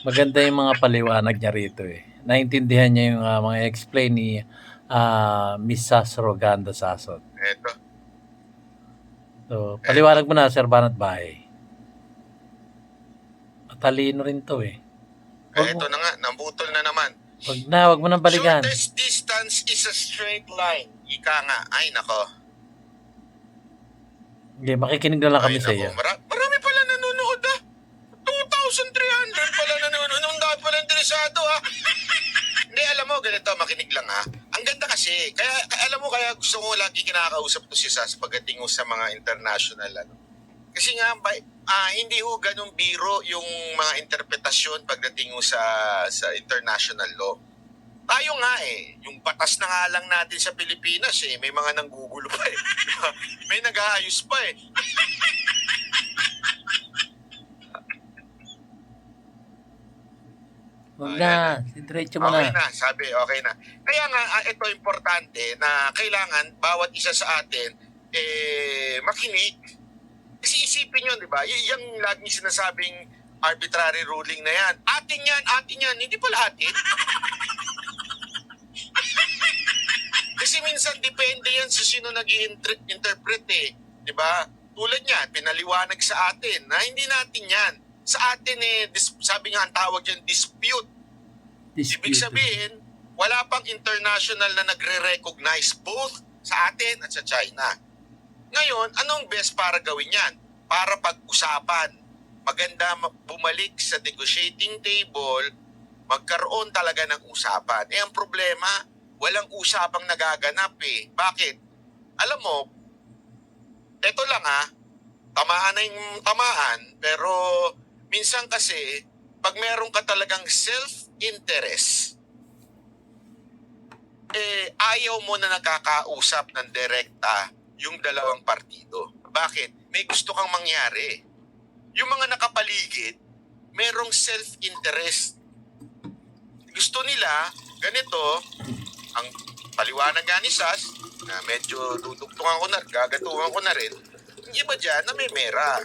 Maganda yung mga paliwanag niya rito eh. Naintindihan niya yung mga explain ni Miss Sas Roganda Sasot. Eto. So, paliwanag mo na, Sir Banat Bay. Matalino rin to eh. Eto na nga, naputol na naman. Wag mo nang balikan. Shortest distance is a straight line. Ika nga. Ay, nako. Hindi, makikinig na lang kami sa iyo. Marami pala nanonood, 2,300 pala nanonood. Nung dahil pala interesado, Hindi, alam mo, ganito, makinig lang, Ang ganda kasi, alam mo, kaya gusto ko lagi kinakausap to si Sas pagdating ho sa mga international ano. Kasi nga hindi ho ganun biro yung mga interpretasyon pagdating ho sa international law. Tayo nga yung batas na nga lang natin sa Pilipinas may mga nanggugulo pa may nag-aayos pa Huwag na, diretso mo Okay na. na, sabi, okay na. Kaya nga, ito importante na kailangan bawat isa sa atin makinig. Kasi isipin nyo, di ba? Yung laging sinasabing arbitrary ruling na yan. Atin yan. Hindi pala atin. Kasi minsan depende yan sa sino nag-i-interpret Di ba? Tulad niya, pinaliwanag sa atin na hindi natin yan. Sa atin sabi nga ang tawag dyan, dispute. Ibig sabihin, wala pang international na nagre-recognize both sa atin at sa China. Ngayon, anong best para gawin yan? Para pag-usapan. Maganda bumalik sa negotiating table, magkaroon talaga ng usapan. Ang problema, walang usapang nagaganap Bakit? Alam mo, eto lang tamaan na yung tamaan, pero minsan kasi, pag meron ka talagang self-interest, ayaw mo na nakakausap ng direkta yung dalawang partido. Bakit? May gusto kang mangyari. Yung mga nakapaligid, merong self-interest. Gusto nila, ganito, ang paliwanag nga ni Sas, na medyo dudugtungan ko na, gagatuhan ko na rin, yung iba dyan na may mera.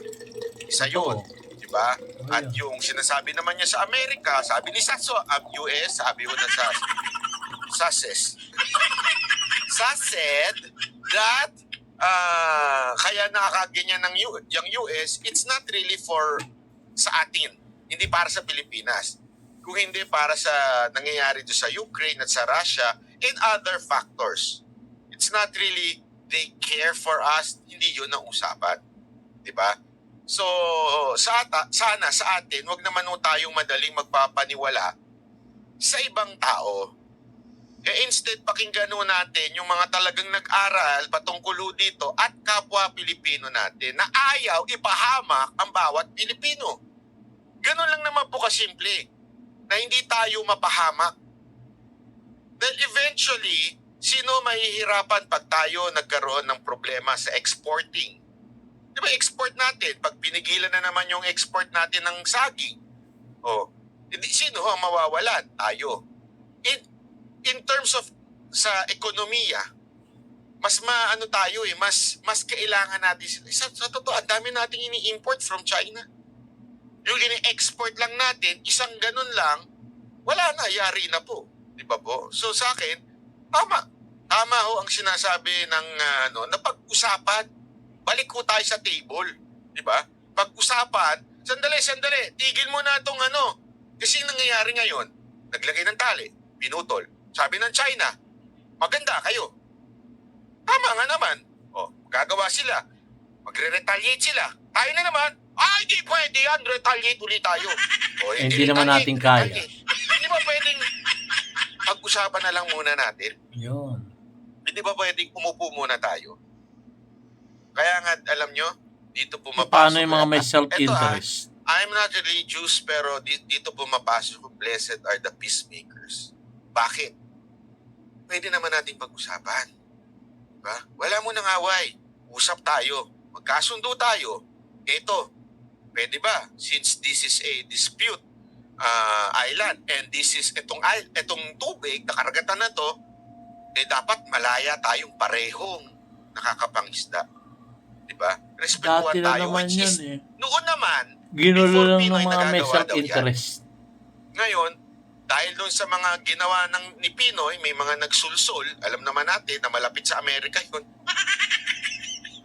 Isa yun. Diba? At yung sinasabi naman niya sa Amerika, sabi ni Sas, US, sabi ko na Sas said that kaya nakakaganyan ng yung US, it's not really for sa atin, hindi para sa Pilipinas. Kung hindi para sa nangyayari doon sa Ukraine at sa Russia and other factors. It's not really they care for us, hindi yun ang usapan. Diba? So, sana sa atin, wag naman tayong madaling magpapaniwala sa ibang tao. Instead, pakinggan natin yung mga talagang nag-aral patungkol dito at kapwa Pilipino natin na ayaw ipahamak ang bawat Pilipino. Ganun lang naman po kasimple na hindi tayo mapahamak. Then eventually, sino mahihirapan pag tayo nagkaroon ng problema sa exporting? Di ba export natin? Pag pinigilan na naman yung export natin ng saging, sino ang mawawalan? Tayo. In terms of sa ekonomiya, mas mas kailangan natin sa totoo, ang dami nating ini-import from China. Yung ini-export lang natin, isang ganun lang, wala na, yari na po. Di ba po? So sa akin, tama ho ang sinasabi ng na pag-usapan. Balik ko tayo sa table, di ba? Pag-usapan, sandali, tigil mo na itong Kasi nangyayari ngayon, naglagay ng tali, pinutol. Sabi ng China, maganda kayo. Tama nga naman. Gagawa sila. Magre-retaliate sila. Tayo na naman, hindi pwede yan, retaliate ulit tayo. Hindi naman natin kaya. Hindi ba pwedeng pag-usapan na lang muna natin? Yun. Hindi ba pwedeng umupo muna tayo? Kaya nga, alam nyo, dito pumapasok. Paano yung mga may self-interest? I'm not religious, pero dito pumapasok, blessed are the peacemakers. Bakit? Pwede naman nating pag-usapan. Diba? Wala mo nang away. Usap tayo. Magkasundo tayo. Ito, pwede ba? Since this is a dispute island and this is etong tubig na karagatan na to, dapat malaya tayong parehong nakakapangisda. Diba? Respetuhan Dati na tayo, naman which yan is, noon naman, Ginulo before lang ng Pinoy mga may nagagawa daw self-interest. Ngayon, dahil doon sa mga ginawa ni Pinoy, may mga nagsulsol, alam naman natin na malapit sa Amerika yun.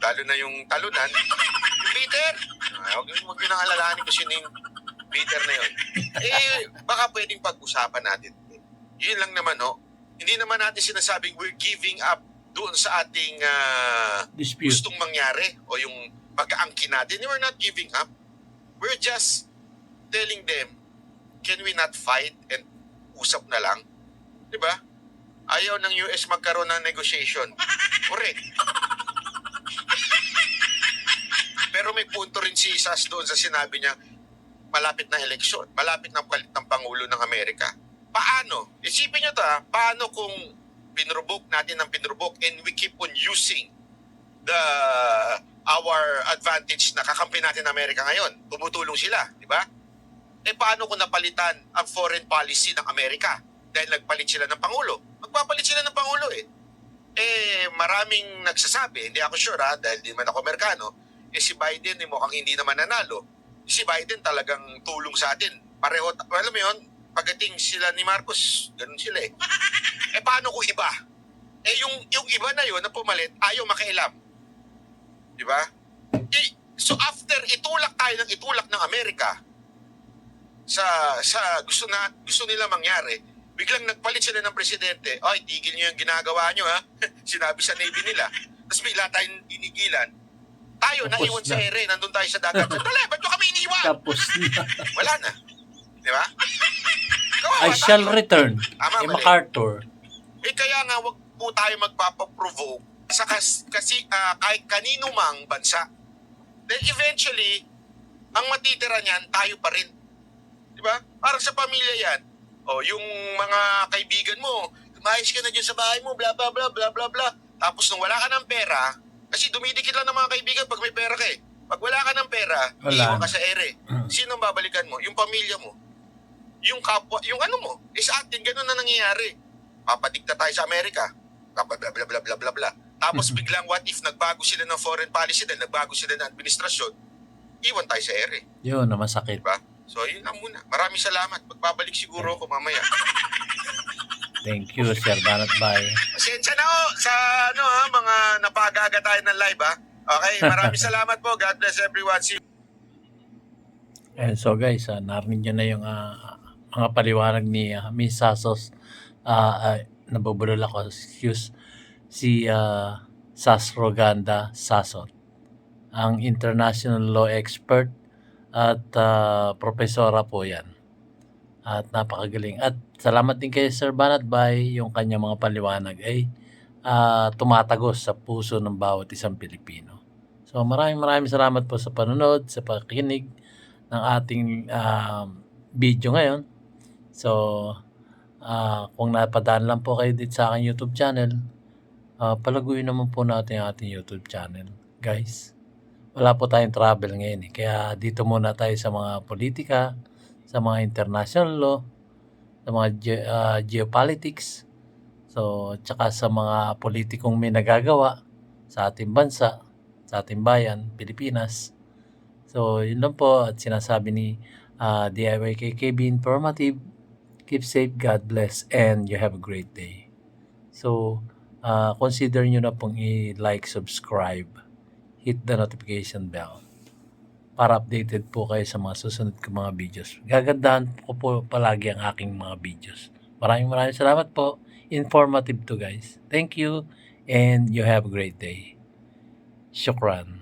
Lalo na yung talunan. Yung bitter. Huwag yun ang alalahanin ko sino yung bitter na yun. Baka pwedeng pag-usapan natin. Yun lang naman, Hindi naman natin sinasabing we're giving up doon sa ating Dispute. gustong mangyari o yung pag-aangkin natin. We're not giving up. We're just telling them, can we not fight and usap na lang? Diba? Ayaw ng US magkaroon ng negotiation. Correct. Pero may punto rin si Sas doon sa sinabi niya, malapit na eleksyon, malapit na palit ng Pangulo ng Amerika. Paano? Isipin niyo paano kung pinrobok natin ng pinrobok and we keep on using our advantage na kakampi natin ng Amerika ngayon. Tumutulong sila, di ba? Paano kung napalitan ang foreign policy ng Amerika dahil nagpalit sila ng Pangulo? Magpapalit sila ng Pangulo maraming nagsasabi, hindi ako sure dahil di man ako Amerikano, si Biden mukhang hindi naman nanalo. Si Biden talagang tulong sa atin. Pareho, alam mo yun, pagdating sila ni Marcos, ganun sila paano kung iba? Yung iba na yun na pumalit, ayaw makialam. Di ba? So after itulak ng Amerika sa gusto nila mangyari, biglang nagpalit sila ng presidente. Ay, tigil niyo yung ginagawa niyo Sinabi sa Navy nila. Tapos bigla tayong tinigilan. Tayo, Tapos naiwan sa na. ere, nandun tayo sa dagat. Dali, ba't nyo kami iniwan? Tapos na. Wala na. Di ba? Kawawa I shall tayo. return. Tama, mali. MacArthur. Kaya nga, wag po tayo magpapaprovoke kasi kahit kanino mang bansa. Then eventually, ang matitira niyan, tayo pa rin. Di ba? Parang sa pamilya yan. Yung mga kaibigan mo, lumayas ka na dyan sa bahay mo, bla bla bla bla bla bla. Tapos nung wala ka ng pera, kasi dumidikit lang ng mga kaibigan pag may pera ka Pag wala ka ng pera, Wala iiwan na. ka sa ere. Sino ang babalikan mo? Yung pamilya mo. Yung kapwa, yung ano mo. Sa atin, ganun na nangyayari. Papadikta tayo sa Amerika. Bla bla bla bla bla bla bla. Tapos biglang what if nagbago sila ng foreign policy dahil nagbago sila ng administrasyon, iwan tayo sa ere. Yun, na masakit. Diba? So, yun lang muna. Maraming salamat. Magbabalik siguro ako mamaya. Thank you, Sir Banat Bay. Pasensya na sa mga napagaga tayo ng live Okay, maraming salamat po. God bless everyone. See you. And so guys, narinig nyo na yung mga paliwanag ni Miss Sasos. Nabubulol ako. Excuse. Si Sas Roganda Sasot. Ang international law expert at profesora po yan. At napakagaling. At salamat din kay Sir Banat Bay, yung kanyang mga paliwanag ay tumatagos sa puso ng bawat isang Pilipino. So maraming salamat po sa panonood, sa pakikinig ng ating video ngayon. So kung napadaan lang po kayo dito sa aking YouTube channel, palaguin naman po natin ang ating YouTube channel, guys. Wala po tayong travel ngayon kaya dito muna tayo sa mga politika, sa mga international law, sa mga geopolitics, so tsaka sa mga politikong may nagagawa sa ating bansa, sa ating bayan, Pilipinas. So yun lang po at sinasabi ni DIY KKB Informative. Keep safe, God bless, and you have a great day. So consider nyo na pong i-like, subscribe, hit the notification bell para updated po kayo sa mga susunod ko mga videos. Gagandahan ko po palagi ang aking mga videos. Maraming salamat po. Informative to guys. Thank you and you have a great day. Shukran.